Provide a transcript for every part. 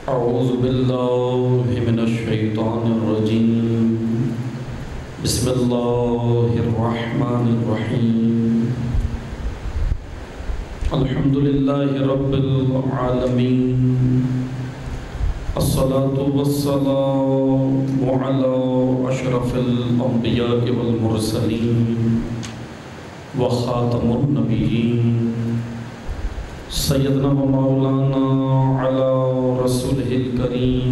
اعوذ باللہ من الشیطان الرجیم بسم اللہ الرحمن الرحیم الحمدللہ رب العالمین الصلاة والسلام علی اشرف الانبیاء والمرسلین وخاتم النبیین سیدنا و مولانا علی رسولہ الکریم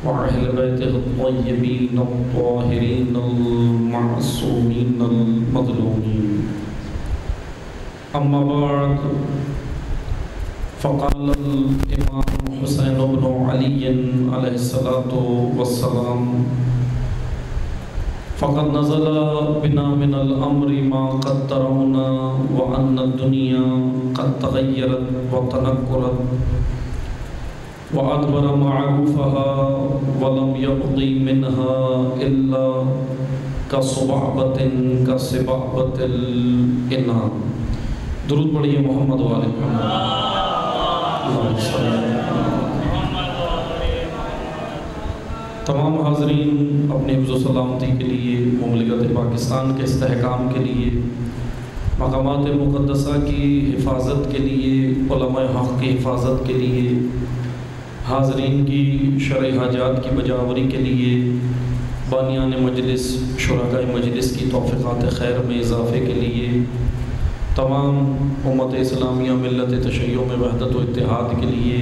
وأهل بيته الطيبين الطاهرين المعصومين المظلومين أما بعد فقال الإمام حسين بن علي عليه الصلاة والسلام فقد نزل بنا من الأمر ما قد ترون وأن الدنيا قد تغيرت وتنكرت وأدبر معروفها ولم يبقي منها إلا كصبعبة الإنعام. درود پڑھیے محمد و آل محمد. تمام حاضرین اپنی حفظ و سلامتی کے لیے، مملکت پاکستان کے استحکام کے لیے، مقامات مقدسہ کی حفاظت کے لیے، علماء حق کی حفاظت کے لیے، حاضرین کی شرعی حاجات کی بجاوری کے لیے، بانیان مجلس، شرکاء مجلس کی توفیقات خیر میں اضافے کے لیے، تمام امت اسلامیہ ملت تشیع میں وحدت و اتحاد کے لیے،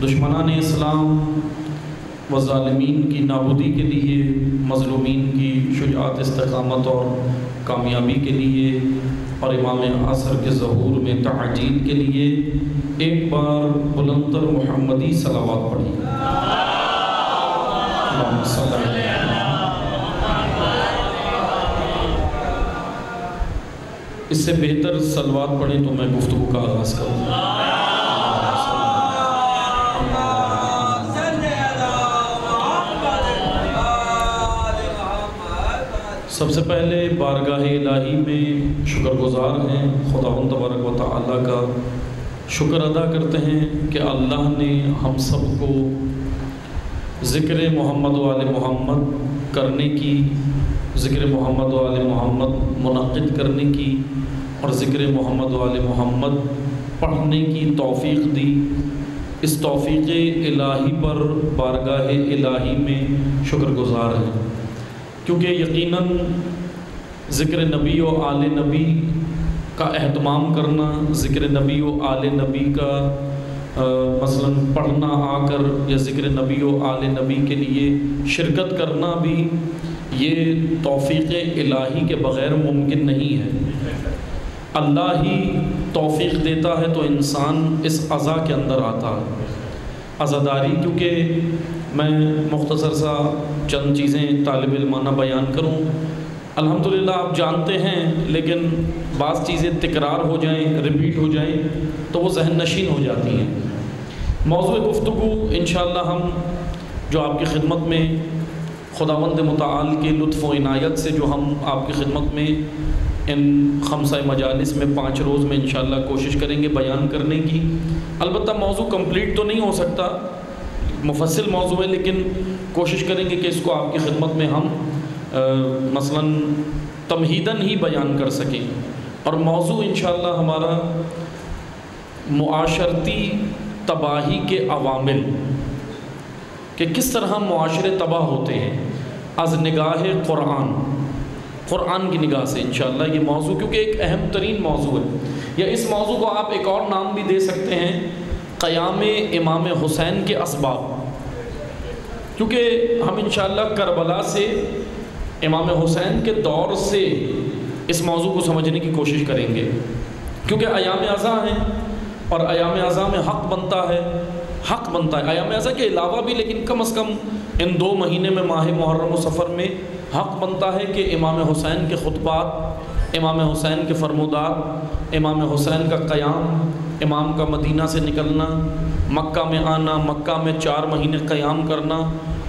دشمنان اسلام و ظالمین کی نابودی کے لیے، مظلومین کی شجاعت، استقامت اور کامیابی کے لیے، اور امام عصر کے ظہور میں تعجیل کے لیے ایک بار بلندتر محمدی صلوات پڑھی. اس سے بہتر صلوات پڑھیں تو میں گفتگو کا آغاز کروں. سب سے پہلے بارگاہ الہی میں شکر گزار ہیں، خداوند تبارک و تعالیٰ کا شکر ادا کرتے ہیں کہ اللہ نے ہم سب کو ذکر محمد و آل محمد کرنے کی، ذکر محمد و آل محمد منعقد کرنے کی اور ذکر محمد و آل محمد پڑھنے کی توفیق دی. اس توفیق الہی پر بارگاہ الہی میں شکر گزار ہیں، کیونکہ یقیناً ذکر نبی و آل نبی کا اہتمام کرنا، ذکر نبی و آل نبی کا مثلاً پڑھنا آ کر، یا ذکر نبی و آل نبی کے لیے شرکت کرنا بھی، یہ توفیق الہی کے بغیر ممکن نہیں ہے. اللہ ہی توفیق دیتا ہے تو انسان اس عزا کے اندر آتا ہے. عزاداری، کیونکہ میں مختصر سا چند چیزیں طالب علمانہ بیان کروں. الحمدللہ آپ جانتے ہیں، لیکن بعض چیزیں تکرار ہو جائیں، ریپیٹ ہو جائیں تو وہ ذہن نشین ہو جاتی ہیں. موضوع گفتگو انشاءاللہ ہم جو آپ کی خدمت میں خداوند متعال کے لطف و عنایت سے جو ہم آپ کی خدمت میں ان 5 مجالس میں 5 روز میں انشاءاللہ کوشش کریں گے بیان کرنے کی. البتہ موضوع کمپلیٹ تو نہیں ہو سکتا، مفصل موضوع ہے، لیکن کوشش کریں گے کہ اس کو آپ کی خدمت میں ہم مثلاً تمہیداً ہی بیان کر سکیں. اور موضوع انشاءاللہ ہمارا معاشرتی تباہی کے عوامل، کہ کس طرح معاشرے تباہ ہوتے ہیں از نگاہ قرآن کی نگاہ سے انشاءاللہ یہ موضوع، کیونکہ ایک اہم ترین موضوع ہے. یا اس موضوع کو آپ ایک اور نام بھی دے سکتے ہیں، قیام امام حسین کے اسباب، کیونکہ ہم انشاءاللہ کربلا سے، امام حسین کے دور سے اس موضوع کو سمجھنے کی کوشش کریں گے، کیونکہ ایام عزا ہیں اور ایام عزا میں حق بنتا ہے. ایام عزا کے علاوہ بھی، لیکن کم از کم ان 2 مہینے میں، ماہ محرم و سفر میں، حق بنتا ہے کہ امام حسین کے خطبات، امام حسین کے فرمودات، امام حسین کا قیام، امام کا مدینہ سے نکلنا، مکہ میں آنا، مکہ میں 4 مہینے قیام کرنا،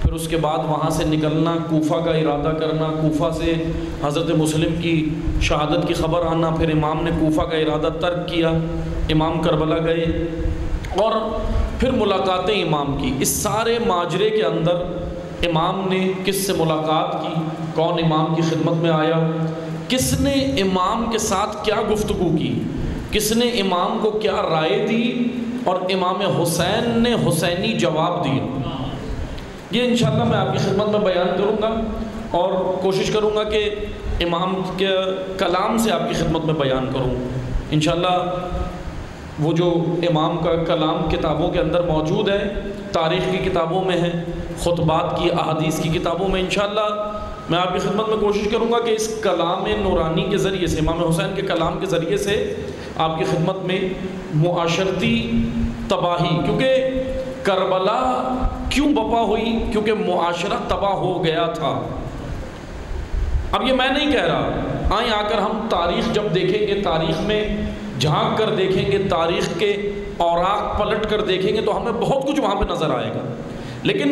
پھر پھر اس کے بعد وہاں سے نکلنا، کوفہ کا ارادہ کرنا، کوفہ سے حضرت مسلم کی شہادت کی خبر آنا، پھر امام نے کوفہ کا ارادہ ترک کیا، امام کربلا گئے، اور پھر ملاقاتیں امام کی۔ اس سارے ماجرے کے اندر امام نے کس سے ملاقات کی، کون امام کی خدمت میں آیا، کس نے امام کے ساتھ کیا گفتگو کی، کس نے امام کو کیا رائے دی، اور امام حسین نے حسینی جواب دیا، یہ انشاءاللہ میں آپ کی خدمت میں بیان کروں گا، اور کوشش کروں گا کہ امام کے کلام سے آپ کی خدمت میں بیان کروں انشاءاللہ۔ وہ جو امام کا کلام کتابوں کے اندر موجود ہے، تاریخ کی کتابوں میں ہے، خطبات کی، احادیث کی کتابوں میں، انشاءاللہ میں آپ کی خدمت میں کوشش کروں گا کہ اس کلام نورانی کے ذریعے سے، امام حسین کے کلام کے ذریعے سے آپ کی خدمت میں معاشرتی تباہی، کیونکہ کربلا کیوں بپا ہوئی، کیونکہ معاشرہ تباہ ہو گیا تھا۔ اب یہ میں نہیں کہہ رہا، آئیں آ کر ہم تاریخ جب دیکھیں گے، تاریخ میں جھانک کر دیکھیں گے، تاریخ کے اوراق پلٹ کر دیکھیں گے تو ہمیں بہت کچھ وہاں پہ نظر آئے گا۔ لیکن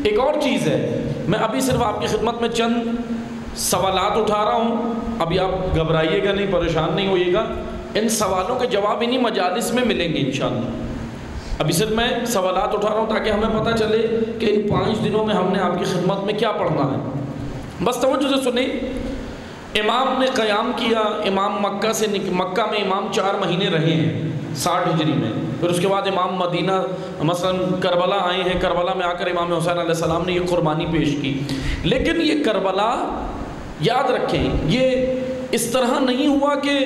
ایک اور چیز ہے، میں ابھی صرف آپ کی خدمت میں چند سوالات اٹھا رہا ہوں، ابھی آپ گھبرائیے گا نہیں، پریشان نہیں ہوئیے گا، ان سوالوں کے جواب انہی مجالس میں ملیں گے انشاءاللہ۔ ابھی صرف میں سوالات اٹھا رہا ہوں تاکہ ہمیں پتہ چلے کہ ان 5 دنوں میں ہم نے آپ کی خدمت میں کیا پڑھنا ہے۔ بس توجہ سے سنیں، امام نے قیام کیا، امام مکہ میں امام 4 مہینے رہے ہیں 60 ہجری میں، پھر اس کے بعد امام مدینہ مثلا کربلا آئے ہیں، کربلا میں آ کر امام حسین علیہ السلام نے یہ قربانی پیش کی۔ لیکن یہ کربلا یاد رکھیں، یہ اس طرح نہیں ہوا کہ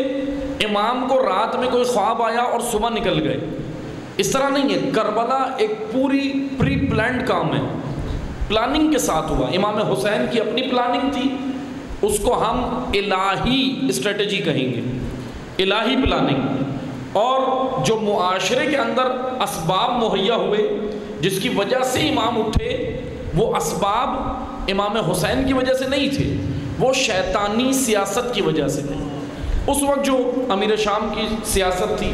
امام کو رات میں کوئی خواب آیا اور صبح نکل گئے، اس طرح نہیں ہے۔ کربلا ایک پوری پری پلانڈ کام ہے، پلاننگ کے ساتھ ہوا۔ امام حسین کی اپنی پلاننگ تھی، اس کو ہم الہی اسٹریٹجی کہیں گے، الہی پلاننگ، اور جو معاشرے کے اندر اسباب مہیا ہوئے جس کی وجہ سے امام اٹھے، وہ اسباب امام حسین کی وجہ سے نہیں تھے، وہ شیطانی سیاست کی وجہ سے تھے۔ اس وقت جو امیر شام کی سیاست تھی،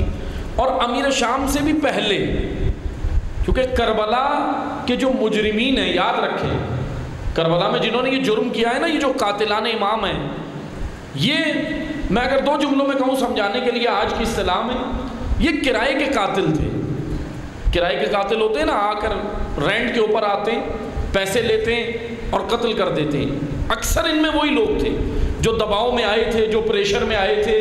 اور امیر شام سے بھی پہلے، کیونکہ کربلا کے جو مجرمین ہیں، یاد رکھیں کربلا میں جنہوں نے یہ جرم کیا ہے نا، یہ جو قاتلان امام ہیں، یہ میں اگر 2 جملوں میں کہوں سمجھانے کے لیے آج کی اصطلاح میں، یہ کرائے کے قاتل تھے۔ کرائے کے قاتل ہوتے ہیں نا، آ کر رینٹ کے اوپر آتے ہیں، پیسے لیتے ہیں اور قتل کر دیتے ہیں۔ اکثر ان میں وہی لوگ تھے جو دباؤ میں آئے تھے، جو پریشر میں آئے تھے،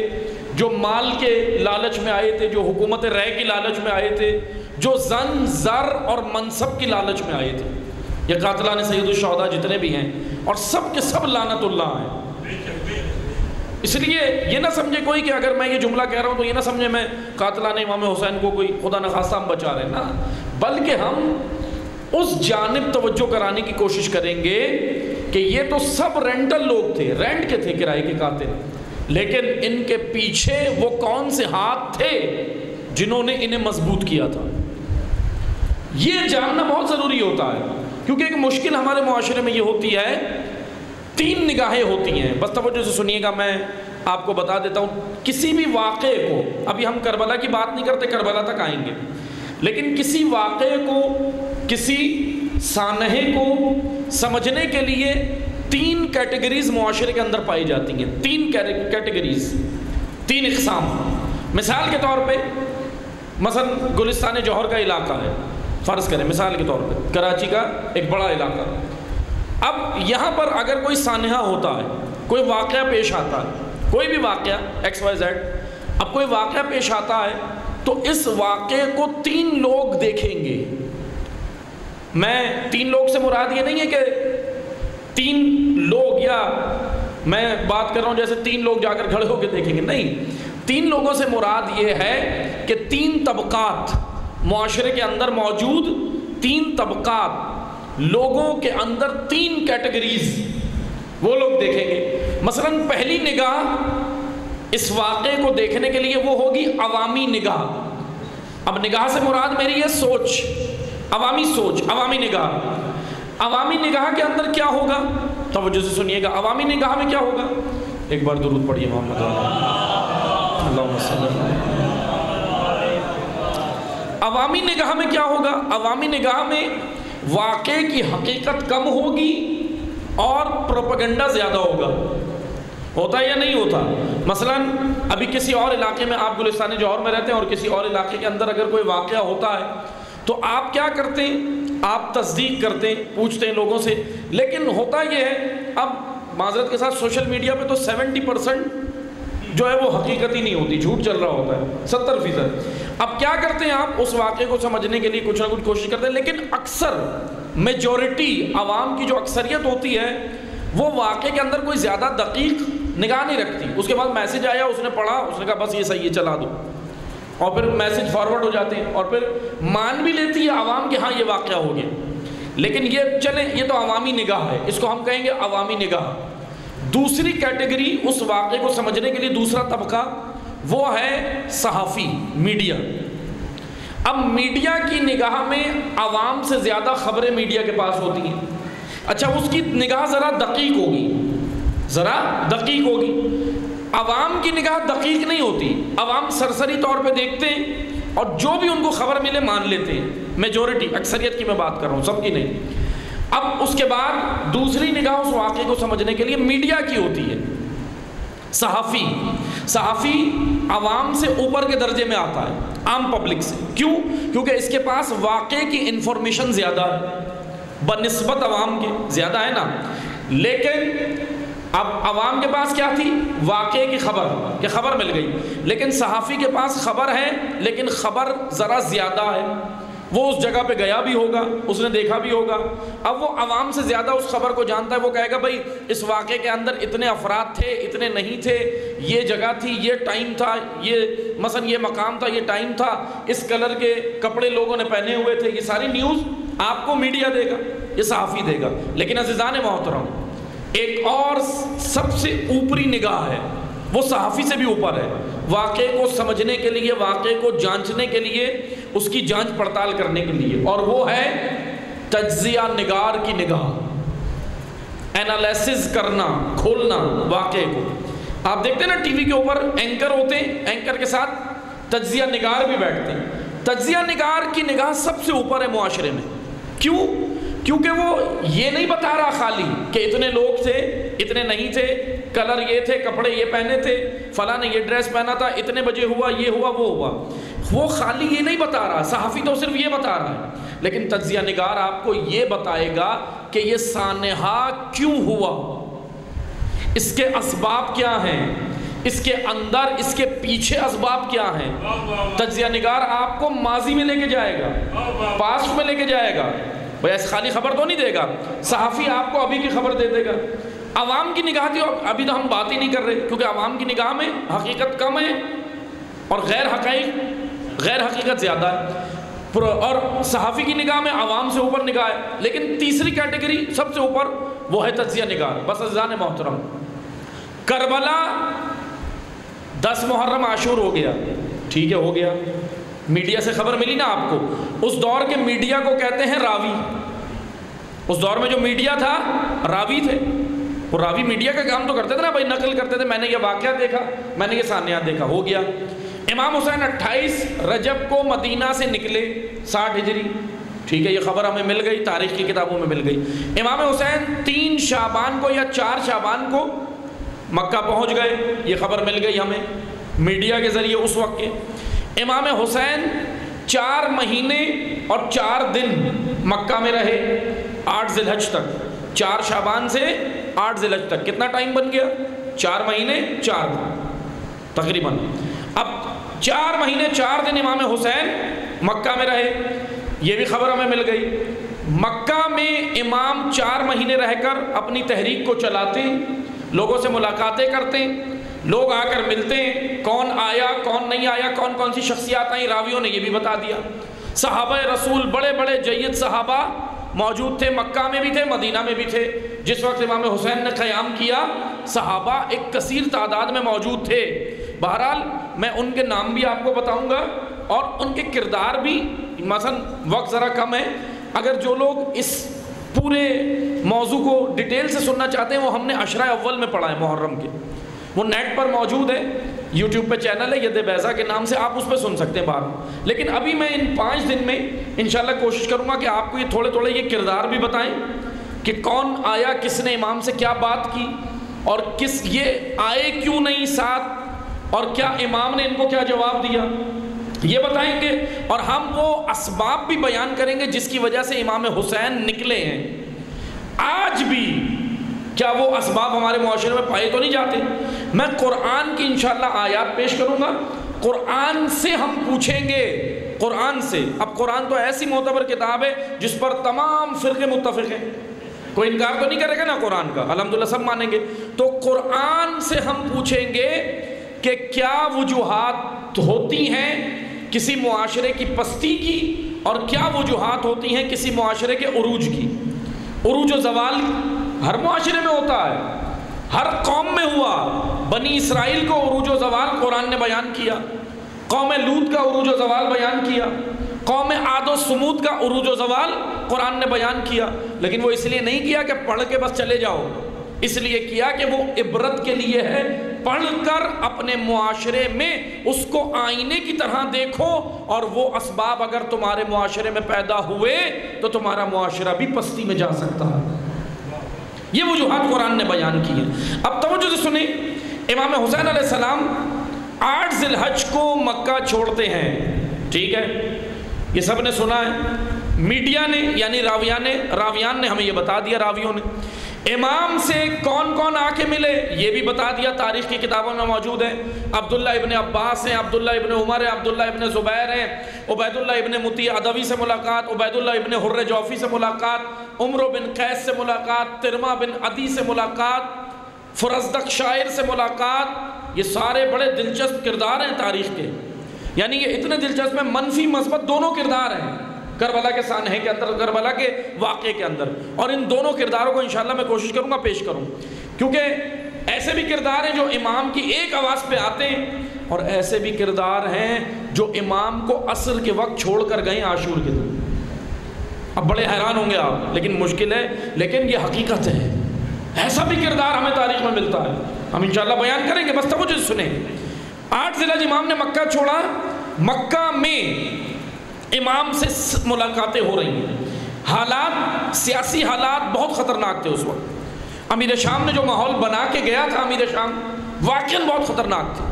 جو مال کے لالچ میں آئے تھے، جو حکومت رائے کی لالچ میں آئے تھے، جو زن زر اور منصب کی لالچ میں آئے تھے۔ یہ قاتلان سید الشہداء جتنے بھی ہیں، اور سب کے سب لعنت اللہ ہیں۔ اس لیے یہ نہ سمجھے کوئی کہ اگر میں یہ جملہ کہہ رہا ہوں تو یہ نہ سمجھے میں قاتلان امام حسین کو کوئی خدا نخواستہ ہم بچا رہے ہیں، نا، بلکہ ہم اس جانب توجہ کرانے کی کوشش کریں گے کہ یہ تو سب رینٹل لوگ تھے، رینٹ کے تھے، کرائے کے قاتل، لیکن ان کے پیچھے وہ کون سے ہاتھ تھے جنہوں نے انہیں مضبوط کیا تھا، یہ جاننا بہت ضروری ہوتا ہے۔ کیونکہ ایک مشکل ہمارے معاشرے میں یہ ہوتی ہے، 3 نگاہیں ہوتی ہیں۔ بس توجہ سے سنیے گا، میں آپ کو بتا دیتا ہوں، کسی بھی واقعے کو، ابھی ہم کربلا کی بات نہیں کرتے، کربلا تک آئیں گے، لیکن کسی واقعے کو، کسی سانحے کو سمجھنے کے لیے 3 کیٹیگریز معاشرے کے اندر پائی جاتی ہیں، 3 کیٹیگریز، 3 اقسام۔ مثال کے طور پہ مثلا گلستان جوہر کا علاقہ ہے، فرض کریں مثال کے طور پہ کراچی کا ایک بڑا علاقہ، اب یہاں پر اگر کوئی سانحہ ہوتا ہے، کوئی واقعہ پیش آتا ہے، کوئی بھی واقعہ XYZ، اب کوئی واقعہ پیش آتا ہے تو اس واقعے کو 3 لوگ دیکھیں گے۔ میں 3 لوگ سے مراد یہ نہیں ہے کہ 3 لوگ، یا میں بات کر رہا ہوں جیسے 3 لوگ جا کر کھڑے ہو کے دیکھیں گے، نہیں، 3 لوگوں سے مراد یہ ہے کہ 3 طبقات معاشرے کے اندر موجود، 3 طبقات لوگوں کے اندر، 3 کیٹیگریز وہ لوگ دیکھیں گے۔ مثلا پہلی نگاہ اس واقعے کو دیکھنے کے لیے وہ ہوگی عوامی نگاہ۔ اب نگاہ سے مراد میری ہے سوچ، عوامی سوچ، عوامی نگاہ۔ عوامی نگاہ کے اندر کیا ہوگا، توجہ سے سنیے گا، عوامی نگاہ میں کیا ہوگا، ایک بار درود پڑھیے محمد اللہم صلی اللہ علیہ وسلم۔ عوامی نگاہ میں کیا ہوگا، عوامی نگاہ میں واقعے کی حقیقت کم ہوگی اور پروپیگنڈا زیادہ ہوگا. ہوتا ہے یا نہیں ہوتا؟ مثلا ابھی کسی اور علاقے میں، آپ گلستان جوہر میں رہتے ہیں اور کسی اور علاقے کے اندر اگر کوئی واقعہ ہوتا ہے تو آپ کیا کرتے ہیں؟ آپ تصدیق کرتے ہیں، پوچھتے ہیں لوگوں سے. لیکن ہوتا یہ ہے، اب معذرت کے ساتھ سوشل میڈیا پہ تو 70% جو ہے وہ حقیقت ہی نہیں ہوتی، جھوٹ چل رہا ہوتا ہے 70%. اب کیا کرتے ہیں آپ؟ اس واقعے کو سمجھنے کے لیے کچھ نہ کچھ کوشش کرتے ہیں، لیکن اکثر میجورٹی عوام کی جو اکثریت ہوتی ہے وہ واقعے کے اندر کوئی زیادہ دقیق نگاہ نہیں رکھتی. اس کے بعد میسج آیا، اس نے پڑھا، اس نے کہا بس یہ صحیح ہے چلا دو، اور پھر میسج فارورڈ ہو جاتے ہیں، اور پھر مان بھی لیتی ہے عوام کہ ہاں یہ واقعہ ہو گیا. لیکن یہ چلیں، یہ تو عوامی نگاہ ہے، اس کو ہم کہیں گے عوامی نگاہ. دوسری کیٹیگری اس واقعے کو سمجھنے کے لیے دوسرا طبقہ وہ ہے صحافی، میڈیا. اب میڈیا کی نگاہ میں عوام سے زیادہ خبریں میڈیا کے پاس ہوتی ہیں. اچھا، اس کی نگاہ ذرا دقیق ہوگی، ذرا دقیق ہوگی. عوام کی نگاہ دقیق نہیں ہوتی، عوام سرسری طور پہ دیکھتے ہیں اور جو بھی ان کو خبر ملے مان لیتے ہیں. میجورٹی، اکثریت کی میں بات کر رہا ہوں، سب کی نہیں. اب اس کے بعد دوسری نگاہ اس واقعے کو سمجھنے کے لیے میڈیا کی ہوتی ہے، صحافی. صحافی عوام سے اوپر کے درجے میں آتا ہے، عام پبلک سے. کیوں؟ کیونکہ اس کے پاس واقعے کی انفارمیشن زیادہ ہے بنسبت عوام کے، زیادہ ہے نا. لیکن اب عوام کے پاس کیا تھی؟ واقعے کی خبر، کہ خبر مل گئی. لیکن صحافی کے پاس خبر ہے لیکن خبر ذرا زیادہ ہے، وہ اس جگہ پہ گیا بھی ہوگا، اس نے دیکھا بھی ہوگا. اب وہ عوام سے زیادہ اس خبر کو جانتا ہے. وہ کہے گا بھائی اس واقعے کے اندر اتنے افراد تھے، اتنے نہیں تھے، یہ جگہ تھی، یہ ٹائم تھا، یہ مثلا یہ مقام تھا، یہ ٹائم تھا، اس کلر کے کپڑے لوگوں نے پہنے ہوئے تھے. یہ ساری نیوز آپ کو میڈیا دے گا، یہ صحافی دے گا. لیکن عزیزان محترم، ایک اور سب سے اوپری نگاہ ہے، وہ صحافی سے بھی اوپر ہے. واقعے کو سمجھنے کے لیے، واقعے کو جانچنے کے لیے، اس کی جانچ پڑتال کرنے کے لیے، اور وہ ہے تجزیہ نگار کی نگاہ. انالیسز کرنا، کھولنا واقعے کو. آپ دیکھتے ہیں نا ٹی وی کے اوپر اینکر ہوتے ہیں، اینکر کے ساتھ تجزیہ نگار بھی بیٹھتے ہیں. تجزیہ نگار کی نگاہ سب سے اوپر ہے معاشرے میں. کیوں؟ کیونکہ وہ یہ نہیں بتا رہا خالی کہ اتنے لوگ تھے، اتنے نہیں تھے، کلر یہ تھے، کپڑے یہ پہنے تھے، فلاں نے یہ ڈریس پہنا تھا، اتنے بجے ہوا، یہ ہوا، وہ ہوا. وہ خالی یہ نہیں بتا رہا. صحافی تو صرف یہ بتا رہا ہے، لیکن تجزیہ نگار آپ کو یہ بتائے گا کہ یہ سانحہ کیوں ہوا، اس کے اسباب کیا ہیں، اس کے اندر، اس کے پیچھے اسباب کیا ہیں. تجزیہ نگار آپ کو ماضی میں لے کے جائے گا، پاسٹ میں لے کے جائے گا. بھئی ایسے خالی خبر تو نہیں دے گا. صحافی آپ کو ابھی کی خبر دے دے گا. عوام کی نگاہ تھی، ابھی تو ہم بات ہی نہیں کر رہے، کیونکہ عوام کی نگاہ میں حقیقت کم ہے اور غیر حقیقت زیادہ ہے. اور صحافی کی نگاہ میں عوام سے اوپر نگاہ ہے. لیکن تیسری کیٹیگری سب سے اوپر وہ ہے تجزیہ نگار. بس عزیزان محترم، کربلا 10 محرم عاشور ہو گیا، ٹھیک ہے، ہو گیا، میڈیا سے خبر ملی نا آپ کو. اس دور کے میڈیا کو کہتے ہیں راوی. اس دور میں جو میڈیا تھا راوی تھے. وہ راوی میڈیا کا کام تو کرتے تھے نا بھائی، نقل کرتے تھے، میں نے یہ واقعہ دیکھا، میں نے یہ سانحات دیکھا، ہو گیا. امام حسین 28 رجب کو مدینہ سے نکلے 60 ہجری، ٹھیک ہے، یہ خبر ہمیں مل گئی، تاریخ کی کتابوں میں مل گئی. امام حسین 3 شعبان کو یا 4 شعبان کو مکہ پہنچ گئے، یہ خبر مل گئی ہمیں میڈیا کے ذریعے اس وقت کے. امام حسین 4 مہینے اور 4 دن مکہ میں رہے، 8 ذی الحج تک. 4 شعبان سے 8 ذی الحج تک کتنا ٹائم بن گیا؟ 4 مہینے 4 دن تقریباً. اب 4 مہینے 4 دن امام حسین مکہ میں رہے، یہ بھی خبر ہمیں مل گئی. مکہ میں امام 4 مہینے رہ کر اپنی تحریک کو چلاتے، لوگوں سے ملاقاتیں کرتے، لوگ آ کر ملتے ہیں، کون آیا کون نہیں آیا، کون کون سی شخصیات آئیں، راویوں نے یہ بھی بتا دیا. صحابہ رسول بڑے بڑے جید صحابہ موجود تھے، مکہ میں بھی تھے، مدینہ میں بھی تھے. جس وقت امام حسین نے قیام کیا صحابہ ایک کثیر تعداد میں موجود تھے. بہرحال میں ان کے نام بھی آپ کو بتاؤں گا اور ان کے کردار بھی. مثلا وقت ذرا کم ہے، اگر جو لوگ اس پورے موضوع کو ڈیٹیل سے سننا چاہتے ہیں وہ ہم نے عشرہ اول میں پڑھا ہے محرم کے، وہ نیٹ پر موجود ہے. یوٹیوب پہ چینل ہے ید بیضا کے نام سے، آپ اس پہ سن سکتے ہیں بات. لیکن ابھی میں ان 5 دن میں انشاءاللہ کوشش کروں گا کہ آپ کو یہ تھوڑے تھوڑے یہ کردار بھی بتائیں کہ کون آیا، کس نے امام سے کیا بات کی، اور کس یہ آئے کیوں نہیں ساتھ، اور کیا امام نے ان کو کیا جواب دیا، یہ بتائیں گے. اور ہم وہ اسباب بھی بیان کریں گے جس کی وجہ سے امام حسین نکلے ہیں. آج بھی کیا وہ اسباب ہمارے معاشرے میں پائے تو نہیں جاتے؟ میں قرآن کی انشاءاللہ آیات پیش کروں گا، قرآن سے ہم پوچھیں گے، قرآن سے. اب قرآن تو ایسی معتبر کتاب ہے جس پر تمام فرقے متفق ہیں، کوئی انکار تو نہیں کرے گا نا قرآن کا، الحمدللہ سب مانیں گے. تو قرآن سے ہم پوچھیں گے کہ کیا وجوہات ہوتی ہیں کسی معاشرے کی پستی کی، اور کیا وجوہات ہوتی ہیں کسی معاشرے کے عروج کی. عروج و زوال ہر معاشرے میں ہوتا ہے، ہر قوم میں ہوا. بنی اسرائیل کو عروج و زوال قرآن نے بیان کیا، قوم لوط کا عروج و زوال بیان کیا، قوم عاد و سمود کا عروج و زوال قرآن نے بیان کیا. لیکن وہ اس لیے نہیں کیا کہ پڑھ کے بس چلے جاؤ، اس لیے کیا کہ وہ عبرت کے لیے ہے. پڑھ کر اپنے معاشرے میں اس کو آئینے کی طرح دیکھو، اور وہ اسباب اگر تمہارے معاشرے میں پیدا ہوئے تو تمہارا معاشرہ بھی پستی میں جا سکتا ہے. یہ وجوہات قرآن نے بیان کی ہیں. اب توجہ سے سنیں، امام حسین علیہ السلام 8 ذی الحج کو مکہ چھوڑتے ہیں، ٹھیک ہے، یہ سب نے سنا ہے. میڈیا نے یعنی راویان نے ہمیں یہ بتا دیا، راویوں نے. امام سے کون کون آ کے ملے یہ بھی بتا دیا، تاریخ کی کتابوں میں موجود ہے. عبداللہ ابن عباس ہیں، عبداللہ ابن عمر ہیں، عبداللہ ابن زبیر ہیں، عبید اللہ ابن مطیع ادوی سے ملاقات، عبید اللہ ابن حر جوفی سے ملاقات، عمر بن قیس سے ملاقات، ترمہ بن عدی سے ملاقات، فرزدق شاعر سے ملاقات. یہ سارے بڑے دلچسپ کردار ہیں تاریخ کے، یعنی یہ اتنے دلچسپ ہیں، منفی مثبت دونوں کردار ہیں کربلا کے سانحے کے اندر، کربلا کے واقعے کے اندر. اور ان دونوں کرداروں کو انشاءاللہ میں کوشش کروں گا پیش کروں، کیونکہ ایسے بھی کردار ہیں جو امام کی ایک آواز پہ آتے ہیں، اور ایسے بھی کردار ہیں جو امام کو عصر کے وقت چھوڑ کر گئے عاشور کے دن. اب بڑے حیران ہوں گے آپ، لیکن مشکل ہے، لیکن یہ حقیقت ہے. ایسا بھی کردار ہمیں تاریخ میں ملتا ہے، ہم انشاءاللہ بیان کریں گے. بس توجہ سنیں. 8 ذی الحج امام نے مکہ چھوڑا. مکہ میں امام سے ملاقاتیں ہو رہی ہیں. حالات، سیاسی حالات بہت خطرناک تھے اس وقت. امیر شام نے جو ماحول بنا کے گیا تھا، امیر شام واقعاً بہت خطرناک تھا.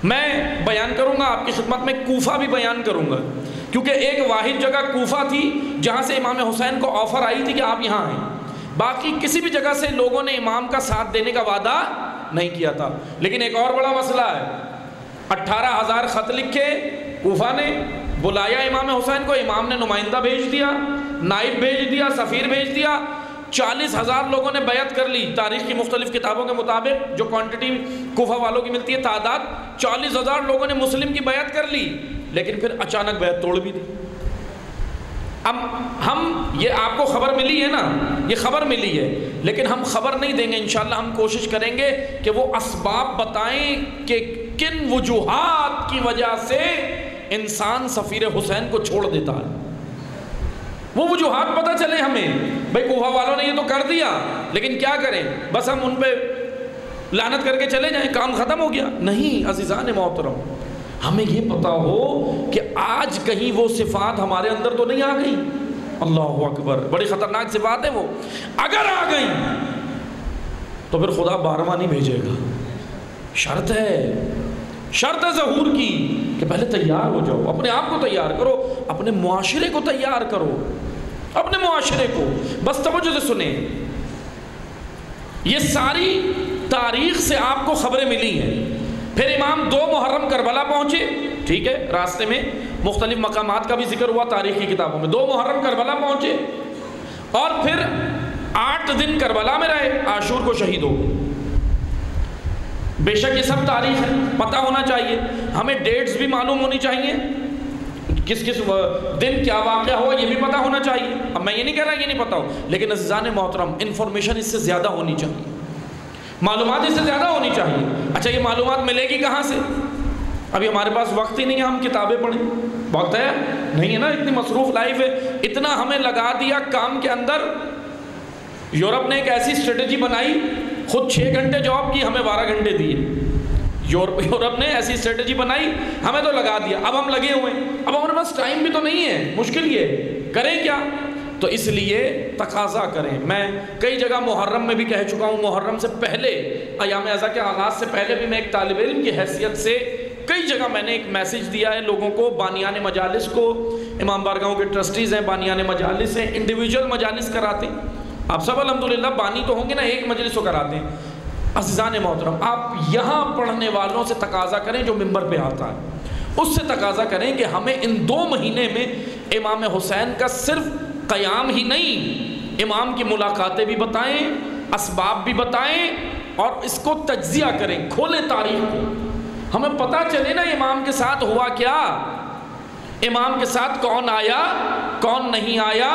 میں بیان کروں گا آپ کی خدمت میں، کوفہ بھی بیان کروں گا، کیونکہ ایک واحد جگہ کوفہ تھی جہاں سے امام حسین کو آفر آئی تھی کہ آپ یہاں آئیں. باقی کسی بھی جگہ سے لوگوں نے امام کا ساتھ دینے کا وعدہ نہیں کیا تھا. لیکن ایک اور بڑا مسئلہ ہے، 18,000 خط لکھے، کوفہ نے بلایا امام حسین کو، امام نے نمائندہ بھیج دیا، نائب بھیج دیا، سفیر بھیج دیا. 40,000 لوگوں نے بیعت کر لی. تاریخ کی مختلف کتابوں کے مطابق جو کوانٹٹی کوفہ والوں کی ملتی ہے تعداد، 40,000 لوگوں نے مسلم کی بیعت کر لی، لیکن پھر اچانک بیعت توڑ بھی دی. اب ہم یہ آپ کو خبر ملی ہے نا، یہ خبر ملی ہے، لیکن ہم خبر نہیں دیں گے انشاءاللہ. ہم کوشش کریں گے کہ وہ اسباب بتائیں کہ کن وجوہات کی وجہ سے انسان سفیر حسین کو چھوڑ دیتا ہے. وہ وجوہات پتہ چلے ہمیں. بھئی کوفہ والوں نے یہ تو کر دیا، لیکن کیا کریں، بس ہم ان پہ لعنت کر کے چلے جائیں، کام ختم ہو گیا؟ نہیں عزیزان محترم، ہمیں یہ پتا ہو کہ آج کہیں وہ صفات ہمارے اندر تو نہیں آ گئی. اللہ اکبر، بڑی خطرناک صفات ہیں وہ. اگر آ گئی تو پھر خدا 12واں نہیں بھیجے گا. شرط ہے ظہور کی کہ پہلے تیار ہو جاؤ، اپنے آپ کو تیار کرو، اپنے معاشرے کو تیار کرو، اپنے معاشرے کو. بس توجہ سے سنیں، یہ ساری تاریخ سے آپ کو خبریں ملی ہیں. پھر امام 2 محرم کربلا پہنچے، ٹھیک ہے، راستے میں مختلف مقامات کا بھی ذکر ہوا تاریخ کی کتابوں میں. 2 محرم کربلا پہنچے، اور پھر 8 دن کربلا میں رہے، عاشور کو شہید ہو گئے. بے شک یہ سب تاریخ ہے، پتہ ہونا چاہیے ہمیں، ڈیٹس بھی معلوم ہونی چاہیے، کس دن کیا واقعہ ہوا یہ بھی پتہ ہونا چاہیے. اب میں یہ نہیں کہہ رہا یہ نہیں پتہ ہو، لیکن عزیزان محترم انفارمیشن اس سے زیادہ ہونی چاہیے، معلومات اس سے زیادہ ہونی چاہیے. اچھا یہ معلومات ملے گی کہاں سے؟ ابھی ہمارے پاس وقت ہی نہیں ہے ہم کتابیں پڑھیں. وقت ہے نہیں ہے نا، اتنی مصروف لائف ہے. اتنا ہمیں لگا دیا کام کے اندر. یورپ نے ایک ایسی اسٹریٹجی بنائی، خود 6 گھنٹے جاب کی، ہمیں 12 گھنٹے دیے. یورپ نے ایسی اسٹریٹجی بنائی، ہمیں تو لگا دیا، اب ہم لگے ہوئے ہیں، اب ہمارے پاس ٹائم بھی تو نہیں ہے، مشکل یہ کریں کیا؟ تو اس لیے تقاضا کریں۔ میں کئی جگہ محرم میں بھی کہہ چکا ہوں، محرم سے پہلے، ایام اعزا کے آغاز سے پہلے بھی میں ایک طالب علم کی حیثیت سے کئی جگہ میں نے ایک میسیج دیا ہے لوگوں کو، بانیان مجالس کو، امام بارگاہوں کے ٹرسٹیز ہیں، بانیان مجالس ہیں، انڈیویجول مجالس کراتے ہیں۔ آپ سب الحمدللہ بانی تو ہوں گے نا، ایک مجلس کو کراتے ہیں۔ عزیزان محترم، آپ یہاں پڑھنے والوں سے تقاضا کریں جو ممبر پہ آتا ہے، اس سے تقاضا کریں کہ ہمیں ان 2 مہینے میں امام حسین کا صرف قیام ہی نہیں، امام کی ملاقاتیں بھی بتائیں، اسباب بھی بتائیں، اور اس کو تجزیہ کریں، کھولیں تاریخ کو، ہمیں پتہ چلے نا امام کے ساتھ ہوا کیا، امام کے ساتھ کون آیا کون نہیں آیا،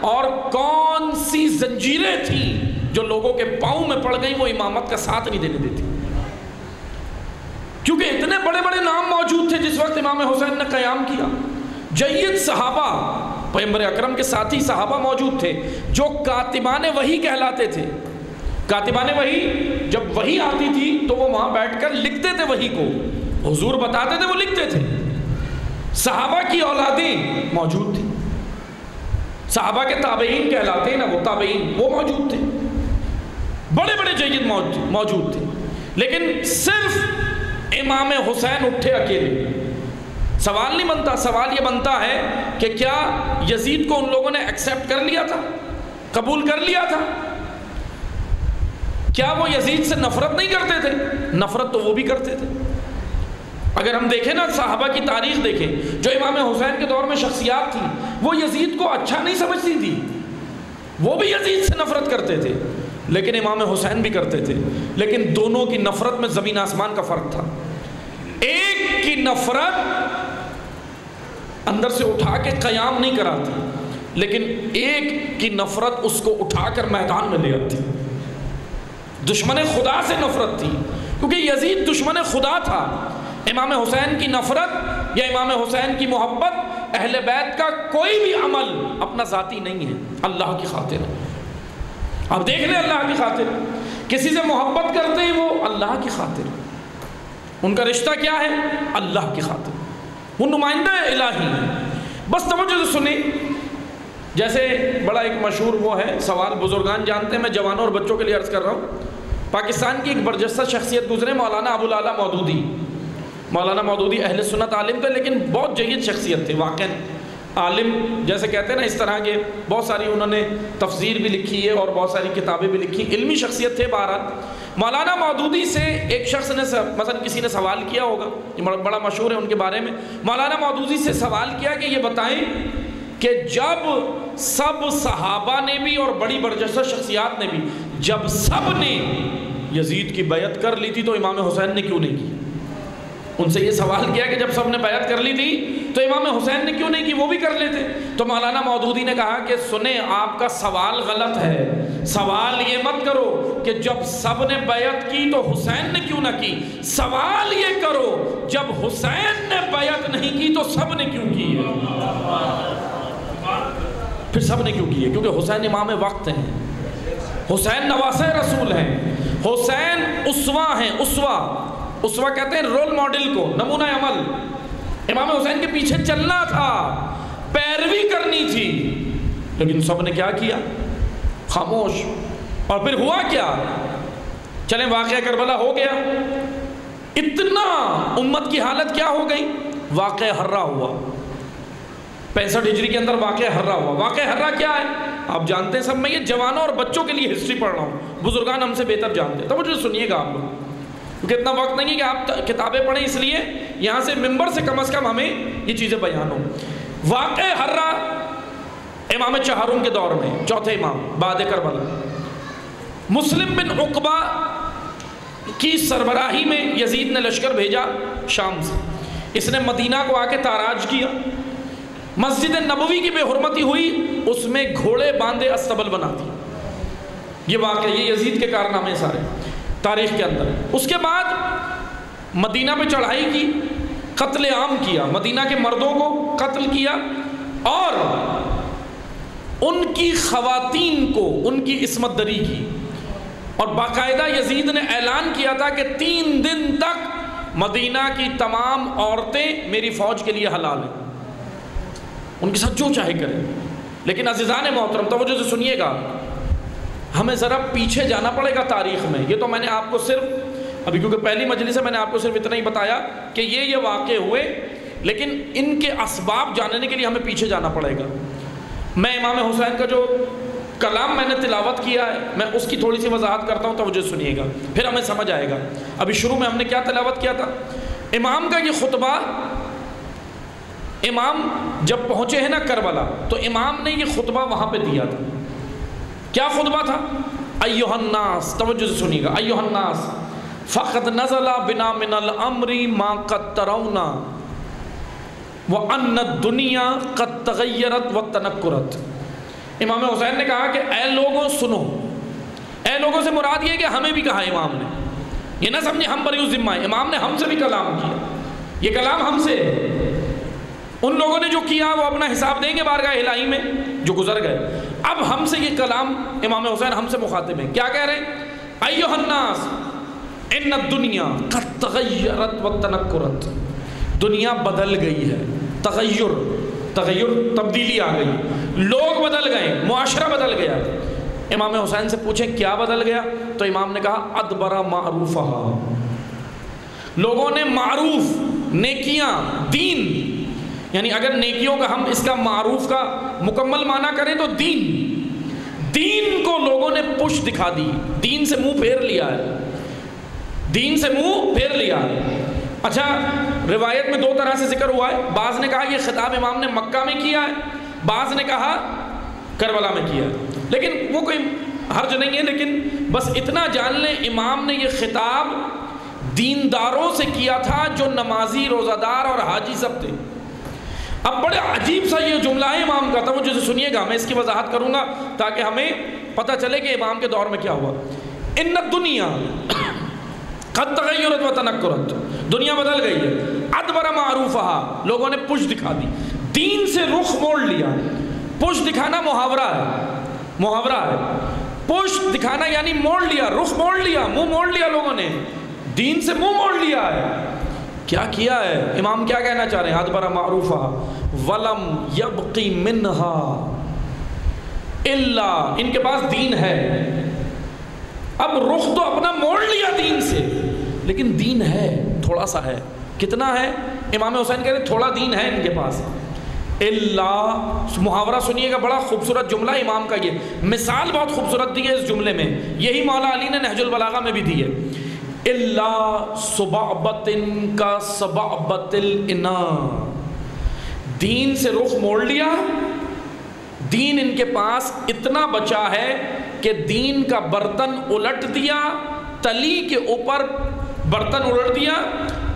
اور کون سی زنجیریں تھیں جو لوگوں کے پاؤں میں پڑ گئیں، وہ امامت کا ساتھ نہیں دینے دیتی، کیونکہ اتنے بڑے بڑے نام موجود تھے جس وقت امام حسین نے قیام کیا، جید صحابہ، پیغمبر اکرم کے ساتھی صحابہ موجود تھے جو کاتبان وحی کہلاتے تھے۔ کاتبان وحی، جب وحی آتی تھی تو وہ وہاں بیٹھ کر لکھتے تھے، وحی کو حضور بتاتے تھے، وہ لکھتے تھے۔ صحابہ کی اولادیں موجود تھیں، صحابہ کے تابعین کہلاتے ہیں نا، وہ تابعین وہ موجود تھے، بڑے بڑے جید موجود تھے، لیکن صرف امام حسین اٹھے اکیلے۔ سوال نہیں بنتا، سوال یہ بنتا ہے کہ کیا یزید کو ان لوگوں نے ایکسیپٹ کر لیا تھا، قبول کر لیا تھا؟ کیا وہ یزید سے نفرت نہیں کرتے تھے؟ نفرت تو وہ بھی کرتے تھے۔ اگر ہم دیکھیں نا، صحابہ کی تاریخ دیکھیں، جو امام حسین کے دور میں شخصیات تھیں، وہ یزید کو اچھا نہیں سمجھتی تھی، وہ بھی یزید سے نفرت کرتے تھے، لیکن امام حسین بھی کرتے تھے، لیکن دونوں کی نفرت میں زمین آسمان کا فرق تھا۔ ایک کی نفرت اندر سے اٹھا کے قیام نہیں کراتی، لیکن ایک کی نفرت اس کو اٹھا کر میدان میں لے آتی۔ دشمن خدا سے نفرت تھی، کیونکہ یزید دشمن خدا تھا۔ امام حسین کی نفرت یا امام حسین کی محبت، اہل بیت کا کوئی بھی عمل اپنا ذاتی نہیں ہے، اللہ کی خاطر۔ آپ دیکھ لیں، اللہ کی خاطر کسی سے محبت کرتے ہیں، وہ اللہ کی خاطر، ان کا رشتہ کیا ہے؟ اللہ کی خاطر، وہ نمائندہ الہی ہے۔ بس توجہ سے سنیں، جیسے بڑا ایک مشہور وہ ہے سوال، بزرگان جانتے ہیں، میں جوانوں اور بچوں کے لیے عرض کر رہا ہوں۔ پاکستان کی ایک برجستہ شخصیت گزرے، مولانا ابو العلا مودودی۔ مولانا مودودی اہل سنت عالم تھے، لیکن بہت جید شخصیت تھے، واقعاً عالم جیسے کہتے ہیں نا، اس طرح کے بہت ساری انہوں نے تفسیر بھی لکھی ہے اور بہت ساری کتابیں بھی لکھی، علمی شخصیت تھے۔ بہرحال مولانا مودودی سے ایک شخص نے مثلا کسی نے سوال کیا ہوگا، یہ بڑا مشہور ہے ان کے بارے میں، مولانا مودودی سے سوال کیا کہ یہ بتائیں کہ جب سب صحابہ نے بھی اور بڑی برجستہ شخصیات نے بھی، جب سب نے یزید کی بیعت کر لی تھی تو امام حسین نے کیوں نہیں کی؟ ان سے یہ سوال کیا کہ جب سب نے بیعت کر لی تھی تو امام حسین نے کیوں نہیں کی، وہ بھی کر لیتے۔ تو مولانا مودودی نے کہا کہ سنیں، آپ کا سوال غلط ہے، سوال یہ مت کرو کہ جب سب نے بیعت کی تو حسین نے کیوں نہ کی، سوال یہ کرو جب حسین نے بیعت نہیں کی تو سب نے کیوں کی ہے؟ پھر سب نے کیوں کی ہے؟ کیونکہ حسین امام وقت ہیں، حسین نواسہ رسول ہیں، حسین اسوہ ہیں۔ اسوہ کہتے ہیں رول ماڈل کو، نمونہ عمل۔ امام حسین کے پیچھے چلنا تھا، پیروی کرنی تھی، لیکن سب نے کیا کیا؟ خاموش۔ اور پھر ہوا کیا؟ چلیں، واقعہ کربلا ہو گیا، اتنا امت کی حالت کیا ہو گئی؟ واقعہ حرہ ہوا، 65 ہجری کے اندر واقعہ حرہ ہوا۔ واقعہ حرہ کیا ہے آپ جانتے ہیں سب، میں یہ جوانوں اور بچوں کے لیے ہسٹری پڑھ رہا ہوں، بزرگان ہم سے بہتر جانتے ہیں، تو مجھے سنیے گا آپ لوگ، کیونکہ اتنا وقت نہیں ہے کہ آپ کتابیں پڑھیں، اس لیے یہاں سے ممبر سے کم از کم ہمیں یہ چیزیں بیان ہوں۔ واقعہ حرہ امام چہارم کے دور میں، چوتھے امام بعد کربلا، مسلم بن عقبہ کی سربراہی میں یزید نے لشکر بھیجا شام سے، اس نے مدینہ کو آ کے تاراج کیا، مسجد نبوی کی بے حرمتی ہوئی، اس میں گھوڑے باندھے استبل بنا دی۔ یہ واقعہ، یہ یزید کے کارنامے سارے تاریخ کے اندر۔ اس کے بعد مدینہ پہ چڑھائی کی، قتل عام کیا، مدینہ کے مردوں کو قتل کیا، اور ان کی خواتین کو ان کی عصمت دری کی، اور باقاعدہ یزید نے اعلان کیا تھا کہ 3 دن تک مدینہ کی تمام عورتیں میری فوج کے لیے حلال ہیں، ان کے ساتھ جو چاہے کریں۔ لیکن عزیزان محترم توجہ سے سنیے گا، ہمیں ذرا پیچھے جانا پڑے گا تاریخ میں۔ یہ تو میں نے آپ کو صرف ابھی کیونکہ پہلی مجلس ہے میں نے آپ کو صرف اتنا ہی بتایا کہ یہ واقع ہوئے، لیکن ان کے اسباب جاننے کے لیے ہمیں پیچھے جانا پڑے گا۔ میں امام حسین کا جو کلام میں نے تلاوت کیا ہے میں اس کی تھوڑی سی وضاحت کرتا ہوں، توجہ سنیے گا پھر ہمیں سمجھ آئے گا۔ ابھی شروع میں ہم نے کیا تلاوت کیا تھا؟ امام کا یہ خطبہ، امام جب پہنچے ہیں نا کربلا تو امام نے یہ خطبہ وہاں پہ دیا تھا۔ کیا خطبہ تھا؟ ایھا الناس، توجہ سے سنیے گا، ایھا الناس فقد نزل بنا من الامر ما قد ترون وان الدنیا قد تغیرت وتنکرت۔ امام حسین نے کہا کہ اے لوگوں سنو، اے لوگوں سے مراد یہ کہ ہمیں بھی کہا امام نے، یہ نہ سمجھے ہم بری ذمہ ہے، امام نے ہم سے بھی کلام کیا، یہ کلام ہم سے ہے۔ ان لوگوں نے جو کیا وہ اپنا حساب دیں گے بارگاہ الہی میں جو گزر گئے۔ اب ہم سے یہ کلام امام حسین ہم سے مخاطب ہیں، کیا کہہ رہے ہیں؟ ایھا الناس ان الدنیا قد تغیرت وتنکرت، دنیا بدل گئی ہے، تغیر تبدیلی آ گئی، لوگ بدل گئے، معاشرہ بدل گیا۔ امام حسین سے پوچھیں کیا بدل گیا؟ تو امام نے کہا ادبر معروفہ، لوگوں نے معروف نیکیاں دین، یعنی اگر نیکیوں کا ہم اس کا معروف کا مکمل معنی کریں تو دین کو لوگوں نے پش دکھا دی، دین سے منہ پھیر لیا ہے، دین سے منہ پھیر لیا ہے۔ اچھا روایت میں دو طرح سے ذکر ہوا ہے، بعض نے کہا یہ خطاب امام نے مکہ میں کیا ہے، بعض نے کہا کربلا میں کیا ہے، لیکن وہ کوئی حرج نہیں ہے، لیکن بس اتنا جان لیں امام نے یہ خطاب دینداروں سے کیا تھا جو نمازی، روزہ دار اور حاجی سب تھے۔ اب بڑے عجیب سا یہ جملہ ہے امام کا، توجہ سے سنیے گا، میں اس کی وضاحت کروں گا تاکہ ہمیں پتہ چلے کہ امام کے دور میں کیا ہوا۔ ان الدنیا قد تغیرت وتنکرت، دنیا بدل گئی ہے، ادبر معروفہ، لوگوں نے پش دکھا دی، دین سے رخ موڑ لیا۔ پش دکھانا محاورہ ہے، پش دکھانا یعنی موڑ لیا، رخ موڑ لیا، منہ موڑ لیا، لوگوں نے دین سے منہ موڑ لیا ہے۔ کیا کیا ہے؟ امام کیا کہنا چاہ رہے ہیں؟ ادبر معروفہ ولم یبقی منہا الا، ان کے پاس دین ہے، اب رخ تو اپنا موڑ لیا دین سے، لیکن دین ہے، تھوڑا سا ہے۔ کتنا ہے؟ امام حسین کہہ رہے تھوڑا دین ہے ان کے پاس۔ اللہ، محاورہ سنیے گا، بڑا خوبصورت جملہ امام کا، یہ مثال بہت خوبصورت دی ہے اس جملے میں، یہی مولا علی نے نہج البلاغہ میں بھی دی ہے۔ اللہ صبعبت کا صبعبت الانا، دین سے رخ موڑ لیا، دین ان کے پاس اتنا بچا ہے کہ دین کا برتن الٹ دیا، تلی کے اوپر برتن الٹ دیا،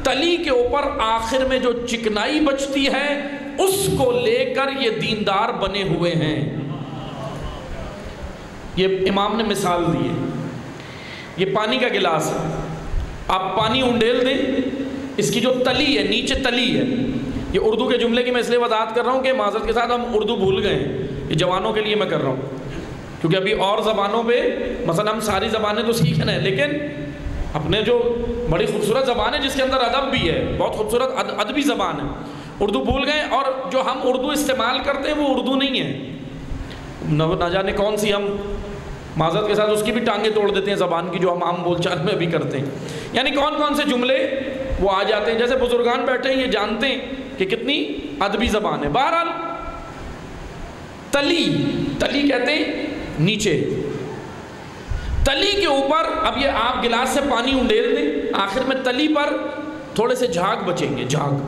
تلی کے اوپر آخر میں جو چکنائی بچتی ہے اس کو لے کر یہ دیندار بنے ہوئے ہیں۔ یہ امام نے مثال دی ہے، یہ پانی کا گلاس ہے، آپ پانی انڈیل دیں، اس کی جو تلی ہے، نیچے تلی ہے، یہ اردو کے جملے کی میں اس لیے وضاحت کر رہا ہوں کہ معذرت کے ساتھ ہم اردو بھول گئے ہیں، یہ جوانوں کے لیے میں کر رہا ہوں، کیونکہ ابھی اور زبانوں پہ مثلا ہم ساری زبانیں تو سیکھ رہے ہیں، لیکن اپنے جو بڑی خوبصورت زبان ہے جس کے اندر ادب بھی ہے، بہت خوبصورت ادبی زبان ہے، اردو بھول گئے، اور جو ہم اردو استعمال کرتے ہیں وہ اردو نہیں ہے، نہ جانے کون سی ہم معذرت کے ساتھ اس کی بھی ٹانگیں توڑ دیتے ہیں زبان کی، جو ہم عام بول چال میں بھی کرتے ہیں، یعنی کون کون سے جملے وہ آ جاتے ہیں، جیسے بزرگان بیٹھے ہیں یہ جانتے ہیں کہ کتنی ادبی زبان ہے۔ بہرحال تلی کہتے ہیں نیچے، تلی کے اوپر، اب یہ آپ گلاس سے پانی انڈیل دیں، آخر میں تلی پر تھوڑے سے جھاگ بچیں گے، جھاگ،